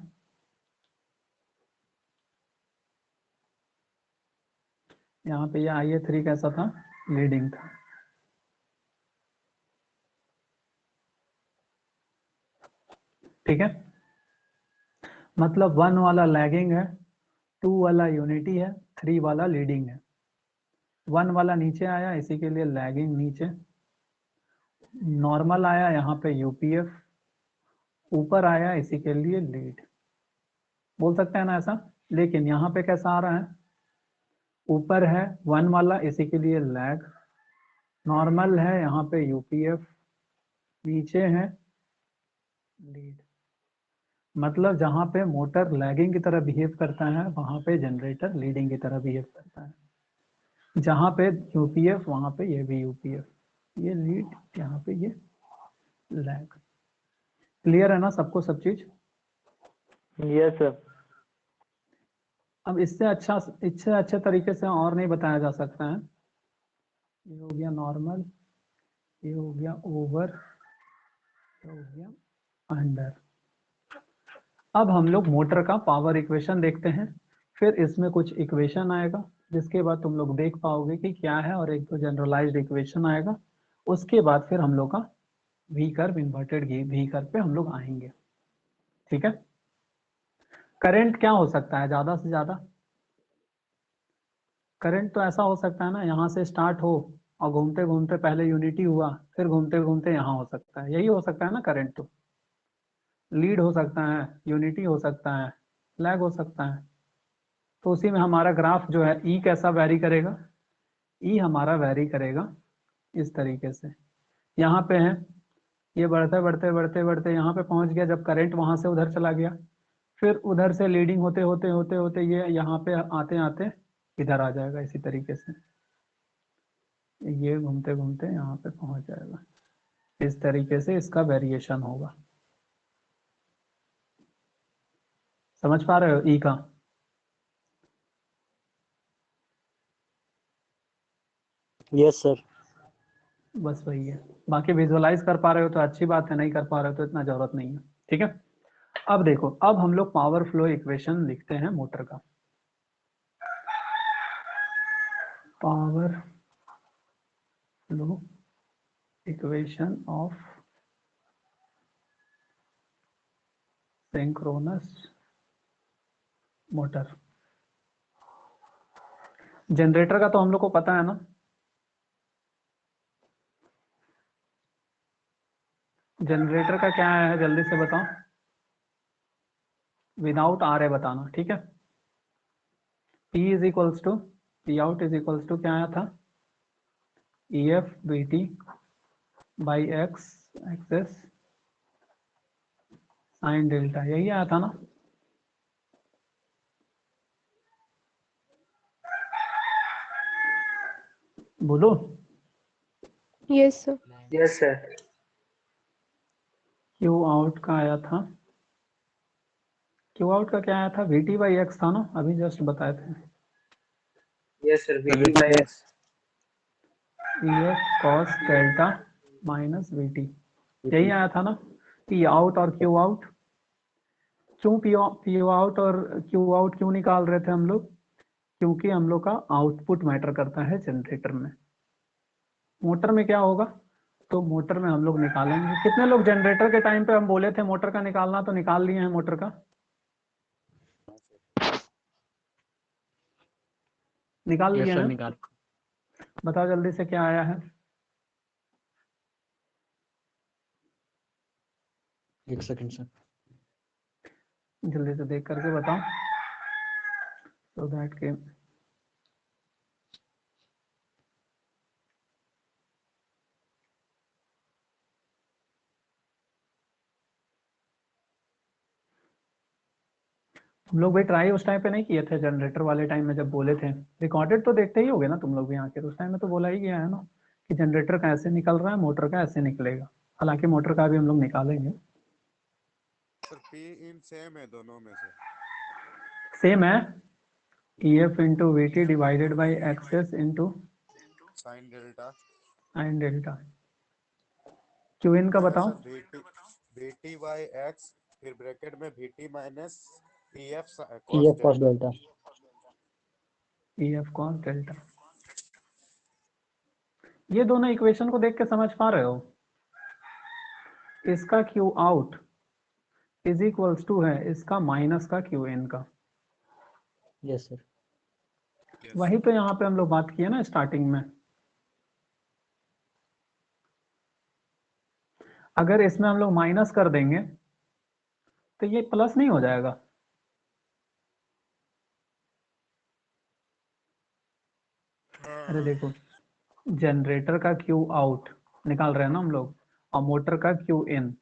यहाँ पे ये IA3 कैसा था, लीडिंग था। ठीक है, मतलब 1 वाला लैगिंग है, 2 वाला यूनिटी है, 3 वाला लीडिंग है। 1 वाला नीचे आया इसी के लिए लैगिंग नीचे, नॉर्मल आया यहाँ पे UPF, ऊपर आया इसी के लिए लीड। बोल सकते हैं ना ऐसा। लेकिन यहाँ पे कैसा आ रहा है, ऊपर है 1 वाला इसी के लिए लैग, नॉर्मल है यहाँ पे UPF, नीचे है लीड। मतलब जहाँ पे मोटर लैगिंग की तरह बिहेव करता है वहां पे जनरेटर लीडिंग की तरह बिहेव करता है। जहाँ पे UPF वहां पे ये भी UPF, ये लीड, यहाँ पे ये लैग। क्लियर है ना सबको सब चीज। Yes sir. अब इससे अच्छे तरीके से और नहीं बताया जा सकता है। ये हो गया नॉर्मल, ये हो गया ओवर, ये हो गया अंडर। अब हम लोग मोटर का पावर इक्वेशन देखते हैं, फिर इसमें कुछ इक्वेशन आएगा जिसके बाद तुम लोग देख पाओगे कि क्या है, और एक तो जनरलाइज्ड इक्वेशन आएगा। उसके बाद फिर हम लोग का V curve inverted V curve पे हम लोग आएंगे। ठीक है, करंट क्या हो सकता है ज्यादा से ज्यादा? करंट तो ऐसा हो सकता है ना, यहाँ से स्टार्ट हो और घूमते घूमते पहले यूनिटी हुआ, फिर घूमते घूमते यहाँ हो सकता है, यही हो सकता है ना करंट। तो लीड हो सकता है, यूनिटी हो सकता है, लैग हो सकता है। तो उसी में हमारा ग्राफ जो है ई कैसा वैरी करेगा? ई हमारा वैरी करेगा इस तरीके से। यहाँ पे है, ये बढ़ते बढ़ते बढ़ते बढ़ते यहाँ पे पहुंच गया, जब करंट वहां से उधर चला गया, फिर उधर से लीडिंग होते होते होते होते ये यहाँ पे आते आते इधर आ जाएगा इसी तरीके से, ये घूमते घूमते यहाँ पे पहुंच जाएगा। इस तरीके से इसका वेरिएशन होगा। समझ पा रहे हो ई का? Yes sir. बस वही है, बाकी विजुअलाइज कर पा रहे हो तो अच्छी बात है, नहीं कर पा रहे हो तो इतना जरूरत नहीं है। ठीक है, अब देखो, अब हम लोग पावर फ्लो इक्वेशन लिखते हैं मोटर का। Power flow equation of synchronous motor. Generator का तो हम लोग को पता है ना, जनरेटर का क्या है जल्दी से बताओ, विदाउट आर है बताना। ठीक है, P is equals to P out is equals to क्या आया था, E F B T by X X S sine delta, यही आया था ना। बोलो। Yes, sir. Yes sir. Q out का आया था, क्यू आउट का क्या आया था, वी टी बाई एक्स था ना, अभी जस्ट बताए थे। Yes sir, V T by x. E F cos delta minus we T, यही आया था ना। पी आउट और क्यू आउट, क्यों पी आउट और क्यू आउट क्यों निकाल रहे थे हम लोग? क्योंकि हम लोग का आउटपुट मैटर करता है जनरेटर में। मोटर में क्या होगा, तो मोटर में हम लोग निकालेंगे। कितने लोग जनरेटर के टाइम पे हम बोले थे मोटर का निकालना, तो निकाल लिए हैं मोटर का? निकाल लिए हैं? निकाल। बताओ जल्दी से क्या आया है। एक सेकंड सर। जल्दी से देख करके बताओ, so that के तुम लोग भी ट्राई उस टाइम पे नहीं किए थे जनरेटर वाले टाइम में, जब बोले थे? रिकॉर्डेड तो देखते ही होगे ना तुम लोग भी आके, उस टाइम में तो बोला ही गया है ना कि जनरेटर का ऐसे निकल रहा है, मोटर का ऐसे निकलेगा। हालांकि मोटर का भी हम लोग निकालेंगे। सर पी इन सेम है दोनों में से। सेम है, E F into V T divided by X s into sine delta. Sine delta. Q in का बताओ। Sir V T by X s, फिर ब्रैकेट में V T minus E F cos delta. E F cos delta. ये दोनों equation को देख के समझ पा रहे हो? इसका Q out is equals to है इसका माइनस का क्यू इन का। Yes sir. वही तो यहाँ पे हम लोग बात किए ना स्टार्टिंग में। अगर इसमें हम लोग माइनस कर देंगे तो ये प्लस नहीं हो जाएगा? अरे देखो, जनरेटर का क्यू आउट निकाल रहे हैं ना हम लोग, और मोटर का क्यू इन,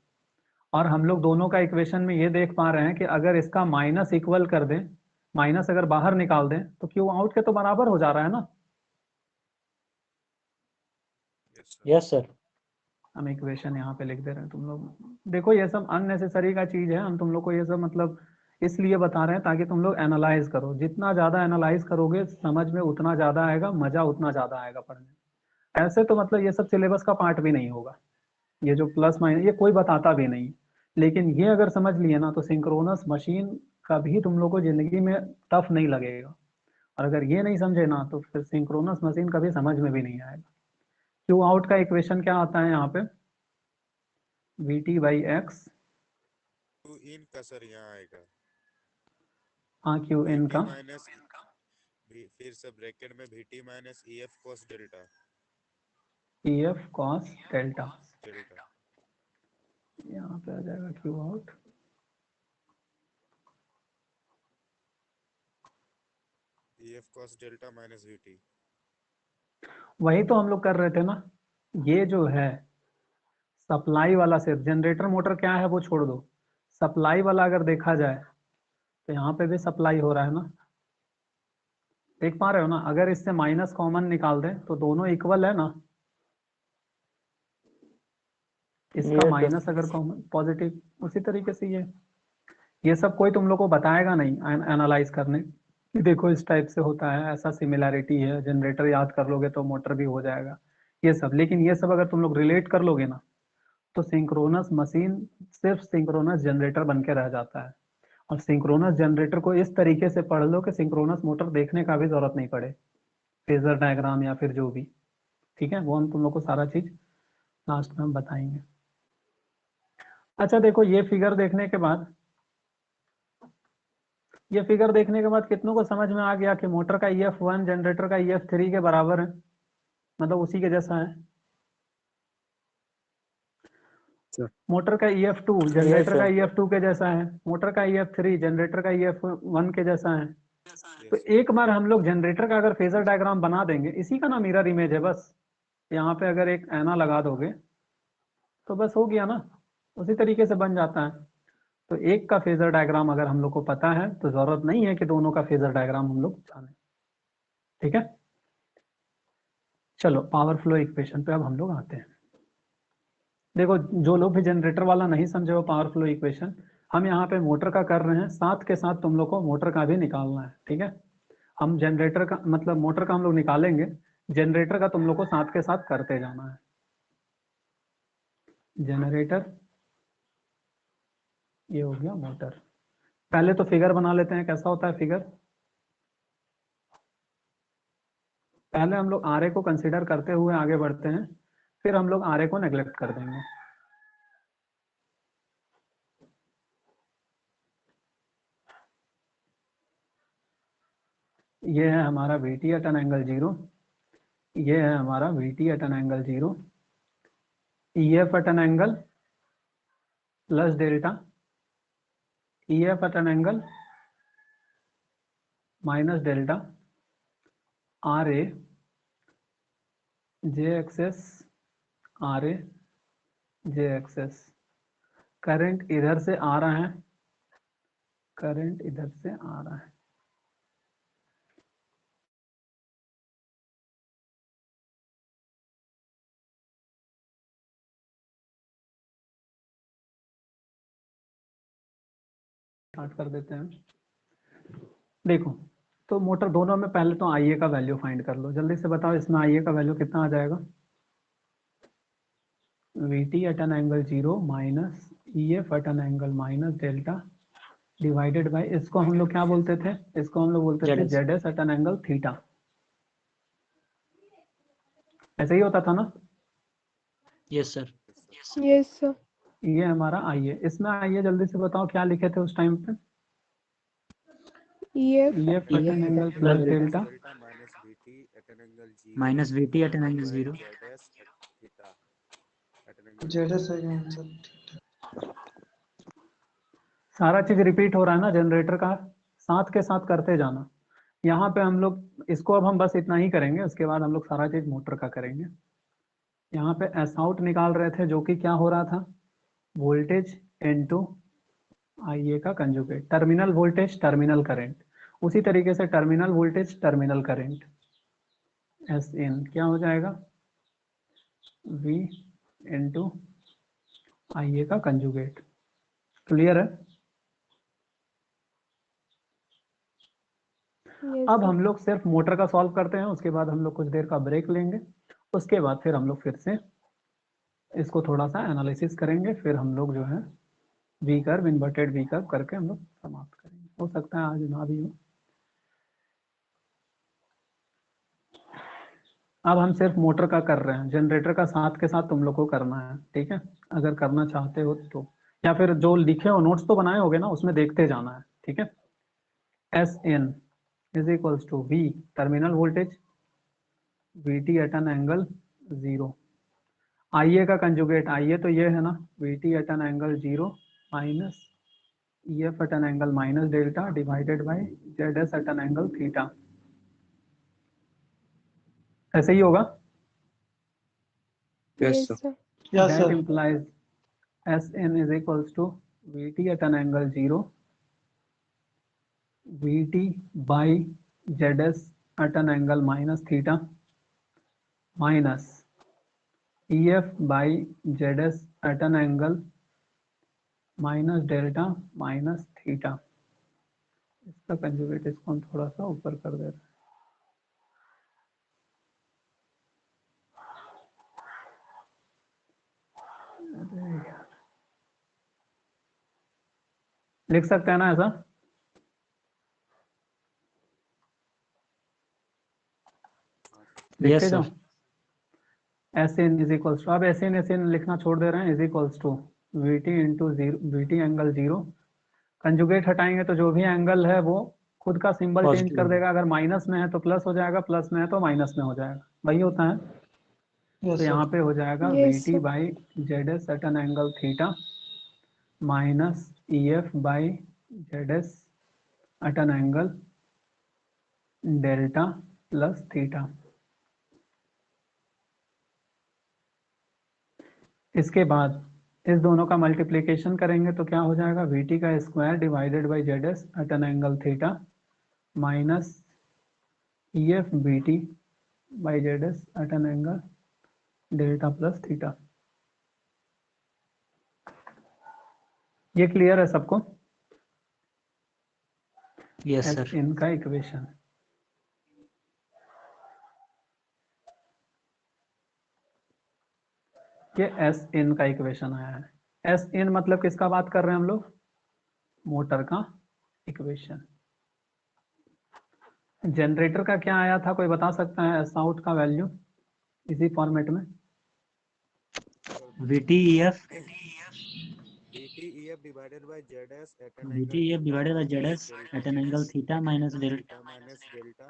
और हम लोग दोनों का इक्वेशन में ये देख पा रहे हैं कि अगर इसका माइनस इक्वल कर दें, माइनस अगर बाहर निकाल दें तो क्यू आउट के तो बराबर हो जा रहा है ना। Yes sir. हम इक्वेशन यहाँ पे लिख दे रहे हैं, तुम लोग देखो ये सब अननेसेसरी का चीज है, हम तुम लोग को ये सब मतलब इसलिए बता रहे हैं ताकि तुम लोग एनालाइज करो। जितना ज्यादा एनालाइज करोगे समझ में उतना ज्यादा आएगा, मजा उतना ज्यादा आएगा पढ़ने। ऐसे तो मतलब ये सब सिलेबस का पार्ट भी नहीं होगा, ये जो प्लस माइनस ये कोई बताता भी नहीं। लेकिन ये अगर समझ लिए ना तो सिंक्रोनस मशीन कभी तुम लोग को जिंदगी में टफ नहीं लगेगा। और अगर ये नहीं समझे ना तो फिर सिंक्रोनस मशीन कभी समझ में भी नहीं आएगा। क्यू आउट का इक्वेशन क्या आता है यहाँ पे, VT बाई एक्स, Q इन का सर यहाँ आएगा हाँ क्यू इन VT का, माइनस फिर से ब्रैकेट में VT minus EF cos delta EF cos delta, delta यहाँ पे आ जाएगा Q out, EF cos delta minus VT। वही तो हम लोग कर रहे थे ना। ये जो है सप्लाई वाला, सिर्फ जनरेटर मोटर क्या है वो छोड़ दो, सप्लाई वाला अगर देखा जाए तो यहाँ पे भी सप्लाई हो रहा है ना, देख पा रहे हो ना। अगर इससे माइनस कॉमन निकाल दें तो दोनों इक्वल है ना, इसका Yes, sir. माइनस अगर कॉमन पॉजिटिव, उसी तरीके से ये सब कोई तुम लोग को बताएगा नहीं एनालाइज करने कि देखो इस टाइप से होता है, ऐसा सिमिलैरिटी है, जनरेटर याद कर लोगे तो मोटर भी हो जाएगा, ये सब। लेकिन ये सब अगर तुम लोग रिलेट कर लोगे ना तो सिंक्रोनस मशीन सिर्फ सिंक्रोनस जनरेटर बन के रह जाता है। और सिंक्रोनस जनरेटर को इस तरीके से पढ़ लो कि सिंक्रोनस मोटर देखने का भी जरूरत नहीं पड़े, फेजर डायग्राम या फिर जो भी, ठीक है, वो हम तुम लोग को सारा चीज लास्ट में हम बताएंगे। अच्छा देखो, ये फिगर देखने के बाद, ये फिगर देखने के बाद कितनों को समझ में आ गया कि मोटर का EF1 जनरेटर का EF3 के बराबर है, मतलब उसी के जैसा है। Sir. मोटर का EF2 जनरेटर का sir. EF2 के जैसा है, मोटर का EF3 जनरेटर का EF1 के जैसा है। तो Yes, एक बार हम लोग जनरेटर का अगर फेजर डायग्राम बना देंगे, इसी का ना मिरर इमेज है बस, यहाँ पे अगर एक ऐना लगा दोगे तो बस हो गया ना, उसी तरीके से बन जाता है। तो एक का फेजर डायग्राम अगर हम लोग को पता है तो जरूरत नहीं है कि दोनों का फेजर डायग्राम हम लोग जाने, ठीक है। चलो पावर फ्लो इक्वेशन पे अब हम लोग आते हैं। देखो, जो लोग भी जनरेटर वाला नहीं समझे वो पावर फ्लो इक्वेशन, हम यहाँ पे मोटर का कर रहे हैं, साथ के साथ तुम लोग को मोटर का भी निकालना है, ठीक है। हम जनरेटर का मतलब मोटर का हम लोग निकालेंगे, जनरेटर का तुम लोग को साथ के साथ करते जाना है। जनरेटर, ये हो गया मोटर। पहले तो फिगर बना लेते हैं, कैसा होता है फिगर। पहले हम लोग आरए को कंसीडर करते हुए आगे बढ़ते हैं, फिर हम लोग आरए को नेग्लेक्ट कर देंगे। ये है हमारा VT एट एन एंगल 0, ये है हमारा VT at an angle 0, EF at an angle plus delta, EF at an angle minus delta, RA J axis RA J axis. Current इधर से आ रहा है, करंट इधर से आ रहा है, स्टार्ट कर देते हैं। देखो, तो मोटर दोनों में पहले तो IA का वैल्यू फाइंड कर लो, जल्दी से बताओ इसमें IA का वैल्यू कितना आ जाएगा। VT at an angle 0 minus EF at an angle minus delta divided by, इसको हम लोग क्या बोलते थे, इसको हम लोग बोलते थे ZS. ZS at an angle theta, ऐसे ही होता था ना। Yes, sir. Yes, sir. ये हमारा IA, इसमें IA जल्दी से बताओ क्या लिखे थे उस टाइम पे। EF EF at an angle plus delta delta minus VT at an angle 0 minus VT at an angle 0. ZS theta at an angle सारा चीज रिपीट हो रहा है ना जनरेटर का, साथ के साथ करते जाना। यहाँ पे हम लोग इसको अब हम बस इतना ही करेंगे, उसके बाद हम लोग सारा चीज मोटर का करेंगे। यहाँ पे एस आउट निकाल रहे थे, जो कि क्या हो रहा था, वोल्टेज इनटू IA का conjugate, terminal voltage terminal current, उसी तरीके से terminal voltage terminal current, S in क्या हो जाएगा, V इनटू IA का कंजुगेट। क्लियर है। Yes, अब sir. हम लोग सिर्फ मोटर का सॉल्व करते हैं, उसके बाद हम लोग कुछ देर का ब्रेक लेंगे, उसके बाद फिर हम लोग फिर से इसको थोड़ा सा एनालिसिस करेंगे, फिर हम लोग जो है V curve, inverted V curve करके हम लोग समाप्त करेंगे। हो सकता है आज ना भी हो। अब हम सिर्फ मोटर का कर रहे हैं, जनरेटर का साथ के साथ तुम लोग को करना है, ठीक है, अगर करना चाहते हो तो, या फिर जो लिखे हो नोट्स तो बनाए होगे ना, उसमें देखते जाना है, ठीक है। S N is equals to V terminal voltage, V T at an angle 0, I A का कंजुगेट, आईए तो ये है ना, V T at an angle 0 minus E F at an angle minus delta divided by Z S at an angle theta, ऐसे ही होगा। Yes, Yes, sir. sir. That implies Sn is equals to Vt at an angle 0, Vt by Zs at an angle minus theta minus Ef by Zs at an angle minus delta minus theta। इसका conjugate इसको हम थोड़ा सा ऊपर कर दे रहे हैं। अरे यार, लिख सकते हैं ना ऐसा? लिखते Yes, जाओ। sir. S N is equals to, अब एस एन लिखना छोड़ दे रहे हैं, is equals to V T into zero, V T angle 0, conjugate हटाएंगे तो जो भी एंगल है वो खुद का सिंबल चेंज Positive कर होगा। देगा, अगर माइनस में है तो प्लस हो जाएगा, प्लस में है तो माइनस में हो जाएगा, वही होता है। तो यहाँ पे हो जाएगा V Yes, T sir. By Z S at an angle theta minus E F by Z S at an angle delta plus theta. इसके बाद इस दोनों का मल्टीप्लिकेशन करेंगे तो क्या हो जाएगा, वी टी का square divided by Z S at an angle theta minus E F B T by Z S at an angle delta plus theta. ये क्लियर है सबको? Yes, S sir. इन का इक्वेशन, ये एस इन का equation आया है। S इन मतलब किसका बात कर रहे हैं हम लोग? मोटर का इक्वेशन। जनरेटर का क्या आया था, कोई बता सकता है एस आउट का वैल्यू इसी फॉर्मेट में? VTEF VTEF divided by ZS at an angle VTEF divided by ZS delta at an angle theta minus delta theta minus delta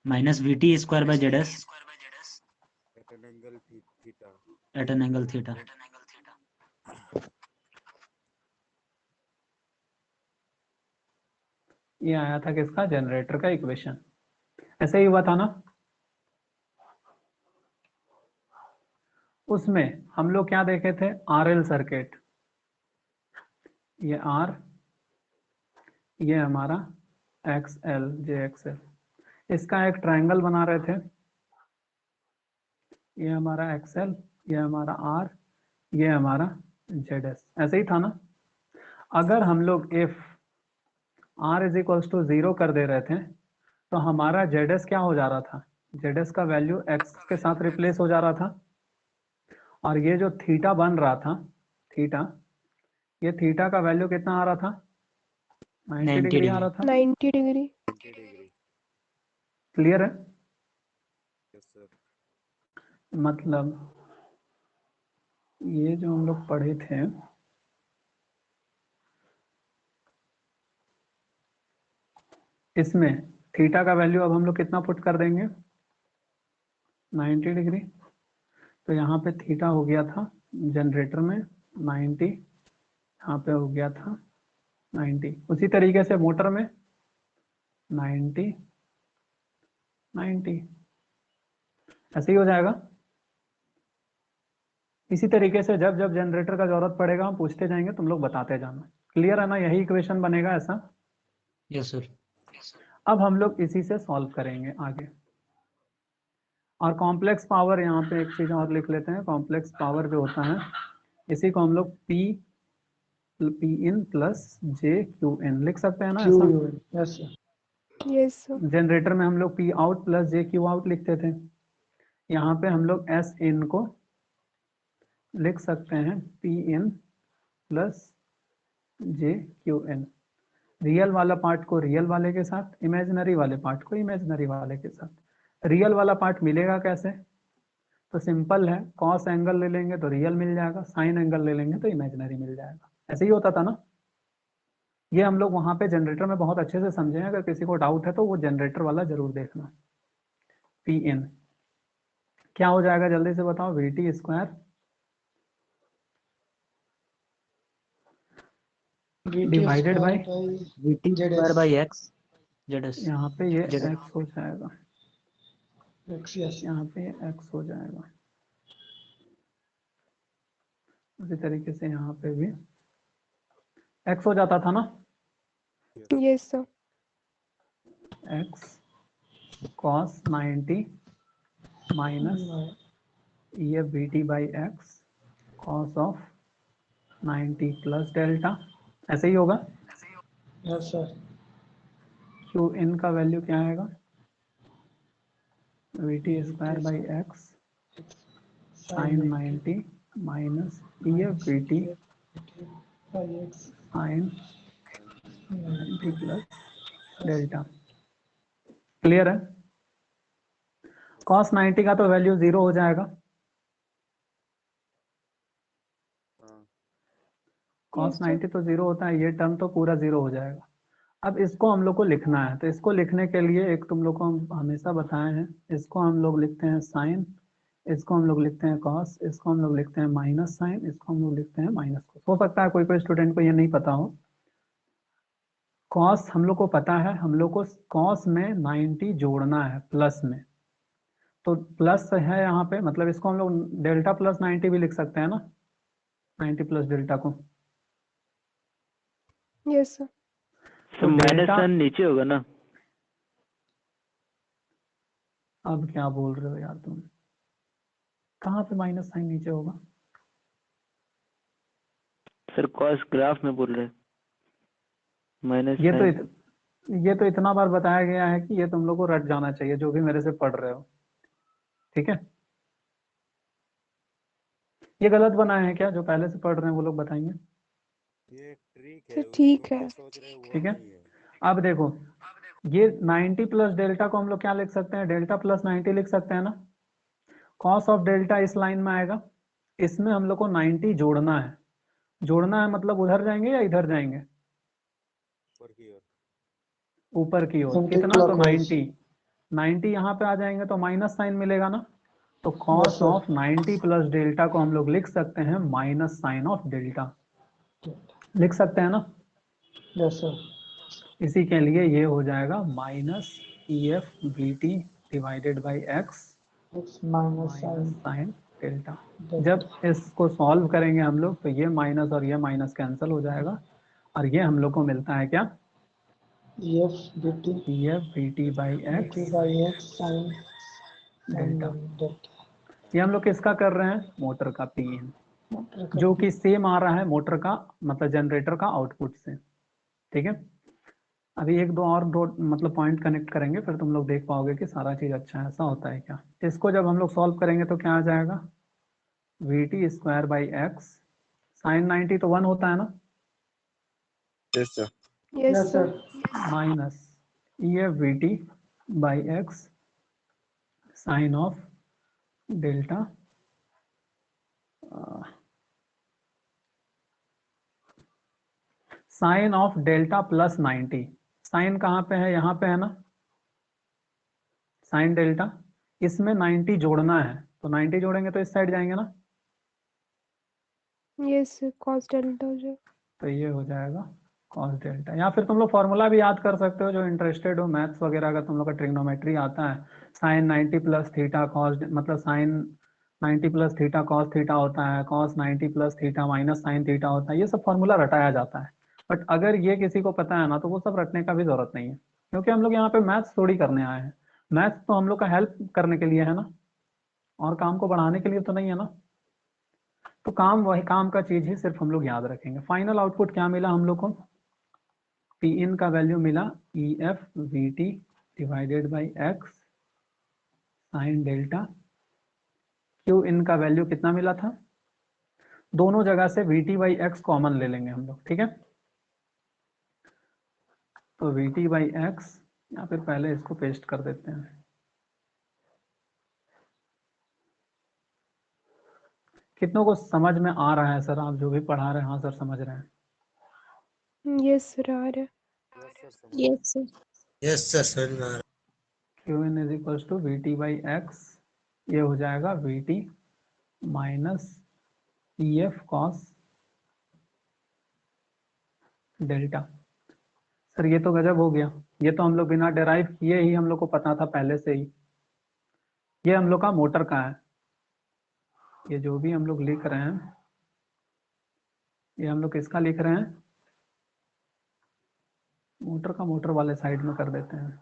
minus VT square by ZS at an angle theta. at an angle theta. ये आया था किसका, generator का equation. ऐसे ही हुआ था ना? उसमें हम लोग क्या देखे थे, आरएल सर्किट, ये आर, ये हमारा एक्सएल जे एक्सएल, इसका एक ट्रायंगल बना रहे थे, ये हमारा एक्सएल, ये हमारा आर, ये हमारा जेड एस, ऐसे ही था ना? अगर हम लोग if R is equals to 0 कर दे रहे थे तो हमारा जेड एस क्या हो जा रहा था, जेड एस का वैल्यू एक्स के साथ रिप्लेस हो जा रहा था, और ये जो थीटा बन रहा था, थीटा, ये थीटा का वैल्यू कितना आ रहा था, 90 डिग्री आ रहा था। 90 degree. 90 degree. क्लियर है? Yes, sir. मतलब ये जो हम लोग पढ़े थे, इसमें थीटा का वैल्यू अब हम लोग कितना पुट कर देंगे, 90 डिग्री। तो यहाँ पे थीटा हो गया था जनरेटर में 90, यहाँ पे हो गया था 90, उसी तरीके से मोटर में 90 90, ऐसे ही हो जाएगा। इसी तरीके से जब जब जनरेटर का जरूरत पड़ेगा हम पूछते जाएंगे, तुम लोग बताते जाना। क्लियर है ना? यही इक्वेशन बनेगा ऐसा। Yes, sir. अब हम लोग इसी से सॉल्व करेंगे आगे। और कॉम्प्लेक्स पावर, यहाँ पे एक चीज और लिख लेते हैं, कॉम्प्लेक्स पावर जो होता है इसी को हम लोग P in plus J Q in लिख सकते हैं ना ऐसा? Yes, sir. जनरेटर में हम लोग पी आउट प्लस जे क्यू आउट लिखते थे, यहाँ पे हम लोग एस इन को लिख सकते हैं P in plus J Q in, real वाला पार्ट को रियल वाले के साथ, इमेजिनरी वाले पार्ट को इमेजिनरी वाले के साथ। रियल वाला पार्ट मिलेगा कैसे? तो सिंपल है, कॉस एंगल ले लेंगे तो रियल मिल जाएगा, साइन एंगल ले लेंगे तो इमेजिनरी मिल जाएगा। ऐसे ही होता था ना। ये हम लोग वहां पे जनरेटर में बहुत अच्छे से समझे हैं, अगर किसी को डाउट है तो वो जनरेटर वाला जरूर देखना। पी इन क्या हो जाएगा जल्दी से बताओ? We T square divided by, VT square by x ZS यहाँ पे ये ZS x हो जाएगा, यहाँ पे x हो जाएगा, उसी तरीके से यहाँ पे भी x हो जाता था ना। Yes, sir. x cos 90 minus ये V T by x cos of 90 plus delta, ऐसे ही होगा। Yes sir. क्यू इन का वैल्यू क्या आएगा? V T square by X sine 90 minus ये V T sine 90 plus delta. Clear है? cos 90 का तो वैल्यू 0 हो जाएगा, cos 90 तो 0 होता है, ये टर्म तो पूरा 0 हो जाएगा। अब इसको हम लोग को लिखना है, तो इसको लिखने के लिए एक तुम लोग को हम हमेशा बताए हैं, इसको हम लोग लिखते हैं साइन, इसको हम लोग लिखते हैं कॉस, इसको हम लोग लिखते हैं माइनस साइन, इसको हम लोग लिखते हैं माइनस कॉस। हो सकता है कोई कोई स्टूडेंट को ये नहीं पता हो। कॉस हम लोग को पता है, हम लोग को कॉस में 90 जोड़ना है प्लस में, तो प्लस है यहाँ पे, मतलब इसको हम लोग डेल्टा प्लस 90 भी लिख सकते हैं ना, 90 प्लस डेल्टा को। Yes, sir. तो माइनस डेल्टा, साइन नीचे होगा ना? अब क्या बोल रहे हो यार तुम, कहाँ पे माइनस साइन नीचे होगा? सर कॉस ग्राफ में बोल रहे माइनस ये तो साइन। ये तो इतना बार बताया गया है कि ये तुम लोग को रट जाना चाहिए, जो भी मेरे से पढ़ रहे हो, ठीक है। ये गलत बनाए हैं क्या? जो पहले से पढ़ रहे हैं वो लोग बताएंगे। ये ट्रिक सर है, ठीक तुम है। जो सोच रहे हो वो ठीक है। नहीं है। अब देखो, ये 90 प्लस डेल्टा को हम लोग क्या लिख सकते हैं? डेल्टा प्लस 90 लिख सकते हैं ना। कॉस ऑफ डेल्टा इस लाइन में आएगा, इसमें हम लोग को 90 जोड़ना है। जोड़ना है मतलब उधर जाएंगे या इधर जाएंगे? ऊपर की ओर। ऊपर की ओर। कितना? तो 90, 90 यहाँ पे आ जाएंगे तो माइनस साइन मिलेगा ना। तो कॉस ऑफ 90 प्लस डेल्टा को हम लोग लिख सकते हैं माइनस साइन ऑफ डेल्टा, लिख सकते हैं ना। Yes sir. इसी के लिए ये हो जाएगा minus E F V T divided by x minus minus sine delta. जब इसको सॉल्व करेंगे हम लोग तो ये माइनस और ये माइनस कैंसिल हो जाएगा, और ये हम लोग को मिलता है क्या? EF BT E F V T by x by X sine delta. Delta. ये हम लोग किसका कर रहे हैं? मोटर का पी इन, जो कि सेम आ रहा है मोटर का, मतलब जनरेटर का आउटपुट से। ठीक है। अभी एक दो और दो मतलब पॉइंट कनेक्ट करेंगे, फिर तुम लोग देख पाओगे कि सारा चीज अच्छा है। ऐसा होता है क्या? इसको जब हम लोग सॉल्व करेंगे तो क्या आ जाएगा? V T square by X sine 90 तो 1 होता है ना, yes sir. Yes, sir. Minus E F V T by X sine of delta sine of delta plus 90। Sine कहाँ पे है? यहाँ पे है ना, साइन डेल्टा। इसमें 90 जोड़ना है, तो 90 जोड़ेंगे तो इस साइड जाएंगे ना, Yes, sir. Cos delta हो जाएगा। तो ये हो जाएगा cos डेल्टा। या फिर तुम लोग फॉर्मूला भी याद कर सकते हो, जो इंटरेस्टेड हो मैथ्स वगैरह का, तुम लोग का ट्रिग्नोमेट्री आता है। साइन 90 प्लस थीटा कॉस, मतलब sine 90 plus theta cos theta होता है, cos 90 plus theta minus sine theta होता है। ये सब फॉर्मूला रटाया जाता है। बट अगर ये किसी को पता है ना, तो वो सब रटने का भी जरूरत नहीं है, क्योंकि हम लोग यहाँ पे मैथ्स थोड़ी करने आए हैं। मैथ्स तो हम लोग का हेल्प करने के लिए है ना, और काम को बढ़ाने के लिए तो नहीं है ना। तो काम वही काम का चीज ही सिर्फ हम लोग याद रखेंगे। फाइनल आउटपुट क्या मिला हम लोग को? पी इन का वैल्यू मिला E F V T divided by X sine delta. Q in का वैल्यू कितना मिला था? दोनों जगह से V T by X common ले लेंगे हम लोग, ठीक है। तो वी टी बाई एक्स, या फिर पहले इसको पेस्ट कर देते हैं। कितनों को समझ में आ रहा है सर? आप जो भी पढ़ा रहे हैं, हाँ सर समझ रहे हैं? यस सर आ रहा है। यस सर, समझ यस सर। यस सर समझ में आ रहा है। Q in is equals to V T by X, ये हो जाएगा V T minus E F cos delta. Sir ये तो गजब हो गया, ये तो हम लोग बिना डेराइव किए ही हम लोग को पता था पहले से ही। ये हम लोग का मोटर का है, ये जो भी हम लोग लिख रहे हैं ये हम लोग किसका लिख रहे हैं? मोटर का। मोटर वाले साइड में कर देते हैं।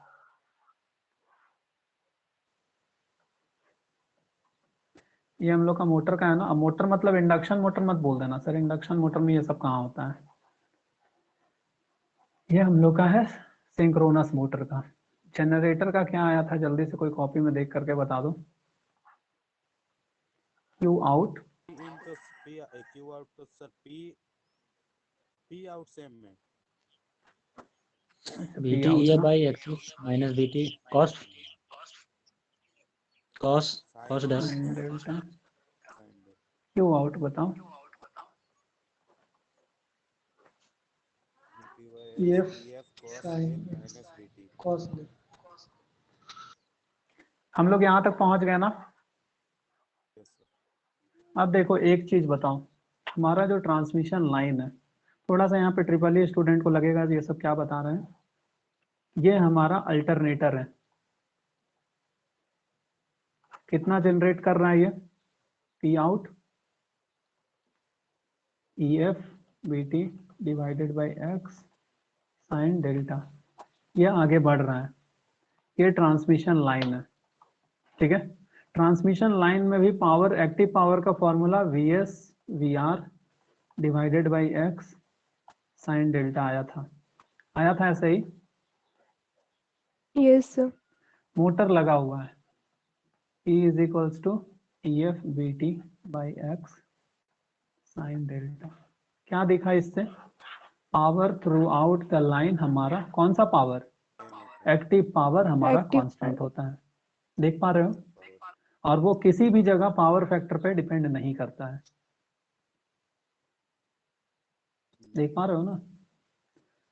ये हम लोग का मोटर का है ना। अब मोटर मतलब इंडक्शन मोटर मत बोल देना सर, इंडक्शन मोटर में ये सब कहाँ होता है। ये हम लोग का है सिंक्रोनस मोटर का। जनरेटर का क्या आया था, जल्दी से कोई कॉपी में देख करके बता दो। क्यू आउट इन तो पी, क्यू आउट तो सर पी आउट सेम में V T E by x minus we T cos cos cos dash delta. Q out बताओ। EF cos sin n minus vt। cos d। हम लोग यहाँ तक पहुंच गए ना? Yes sir. अब देखो एक चीज बताओ, हमारा जो ट्रांसमिशन लाइन है, थोड़ा सा यहाँ पे ट्रिपल ई स्टूडेंट को लगेगा ये सब क्या बता रहे हैं। ये हमारा अल्टरनेटर है। कितना जनरेट कर रहा है ये? P out E F B T divided by X sine delta. ये आगे बढ़ रहा है, ये ट्रांसमिशन लाइन है, ठीक है। ट्रांसमिशन लाइन में भी पावर, एक्टिव पावर का formula V S V R divided by X sine delta आया था ऐसे ही। Yes sir. मोटर लगा हुआ है, E is equals to E F B T by X sine delta. क्या दिखा इससे? Power through out the line हमारा कौन सा पावर? एक्टिव पावर हमारा एक्टिव कांस्टेंट होता है, देख पा रहे हो। और वो किसी भी जगह पावर फैक्टर पे डिपेंड नहीं करता है, देख पा रहे हो ना।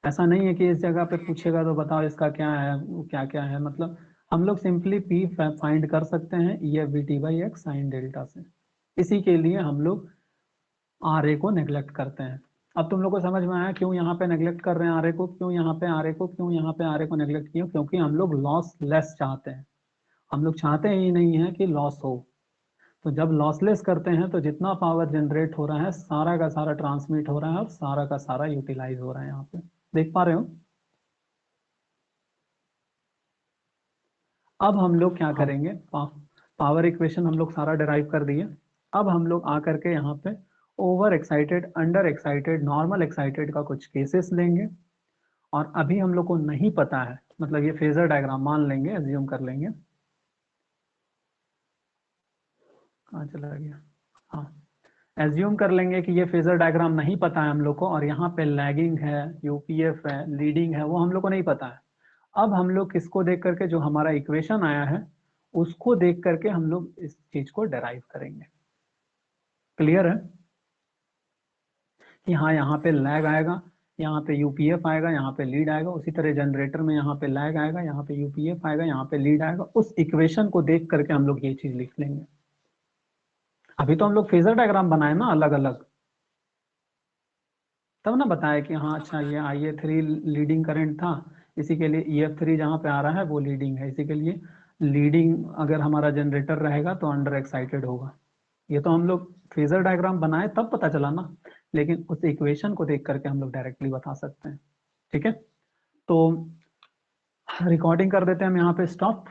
ऐसा नहीं है कि इस जगह पे पूछेगा तो बताओ इसका क्या है, वो क्या क्या है। मतलब हम लोग सिंपली पी फाइंड कर सकते हैं E F B T by X sine delta से। इसी के लिए हम लोग आर ए को नेग्लेक्ट करते हैं। अब तुम लोग को समझ में आया क्यों यहाँ पे नेग्लेक्ट कर रहे हैं आर ए को, क्यों यहाँ पे आर ए को, क्यों यहाँ पे आर ए को नेग्लेक्ट किया? क्योंकि हम लोग लॉस लेस चाहते हैं, हम लोग चाहते ही नहीं है कि लॉस हो। तो जब लॉसलेस करते हैं तो जितना पावर जनरेट हो रहा है सारा का सारा ट्रांसमिट हो रहा है और सारा का सारा यूटिलाइज हो रहा है। यहाँ पे देख पा रहे हो। अब हम लोग क्या करेंगे, पावर इक्वेशन हम लोग सारा डिराइव कर दिए। अब हम लोग आकर के यहाँ पे over excited, under excited, normal excited का कुछ केसेस लेंगे। और अभी हम लोग को नहीं पता है, मतलब ये फेजर डायग्राम मान लेंगे, एज्यूम कर लेंगे। कहाँ चला गया? हाँ, एज्यूम कर लेंगे कि ये फेजर डायग्राम नहीं पता है हम लोग को, और यहाँ पे लैगिंग है, यूपीएफ है, लीडिंग है, वो हम लोग को नहीं पता है। अब हम लोग किसको देख करके, जो हमारा इक्वेशन आया है उसको देख करके हम लोग इस चीज को डेराइव करेंगे। क्लियर है कि हाँ यहाँ पे लैग आएगा, यहाँ पे यूपीएफ आएगा, यहाँ पे लीड आएगा। उसी तरह जनरेटर में यहाँ पे लैग आएगा, यहाँ पे यूपीएफ आएगा, यहाँ पे लीड आएगा। उस इक्वेशन को देख करके हम लोग ये चीज लिख लेंगे। अभी तो हम लोग फेजर डायग्राम बनाए ना अलग अलग, तब ना बताया कि हाँ अच्छा ये IA3 लीडिंग करंट था, इसी के लिए EF3 जहाँ पे आ रहा है वो लीडिंग है, इसी के लिए लीडिंग अगर हमारा जनरेटर रहेगा तो अंडर एक्साइटेड होगा। ये तो हम लोग फेजर डायग्राम बनाए तब पता चला ना, लेकिन उस इक्वेशन को देख करके हम लोग डायरेक्टली बता सकते हैं। ठीक है, तो रिकॉर्डिंग कर देते हैं हम यहाँ पे स्टॉप।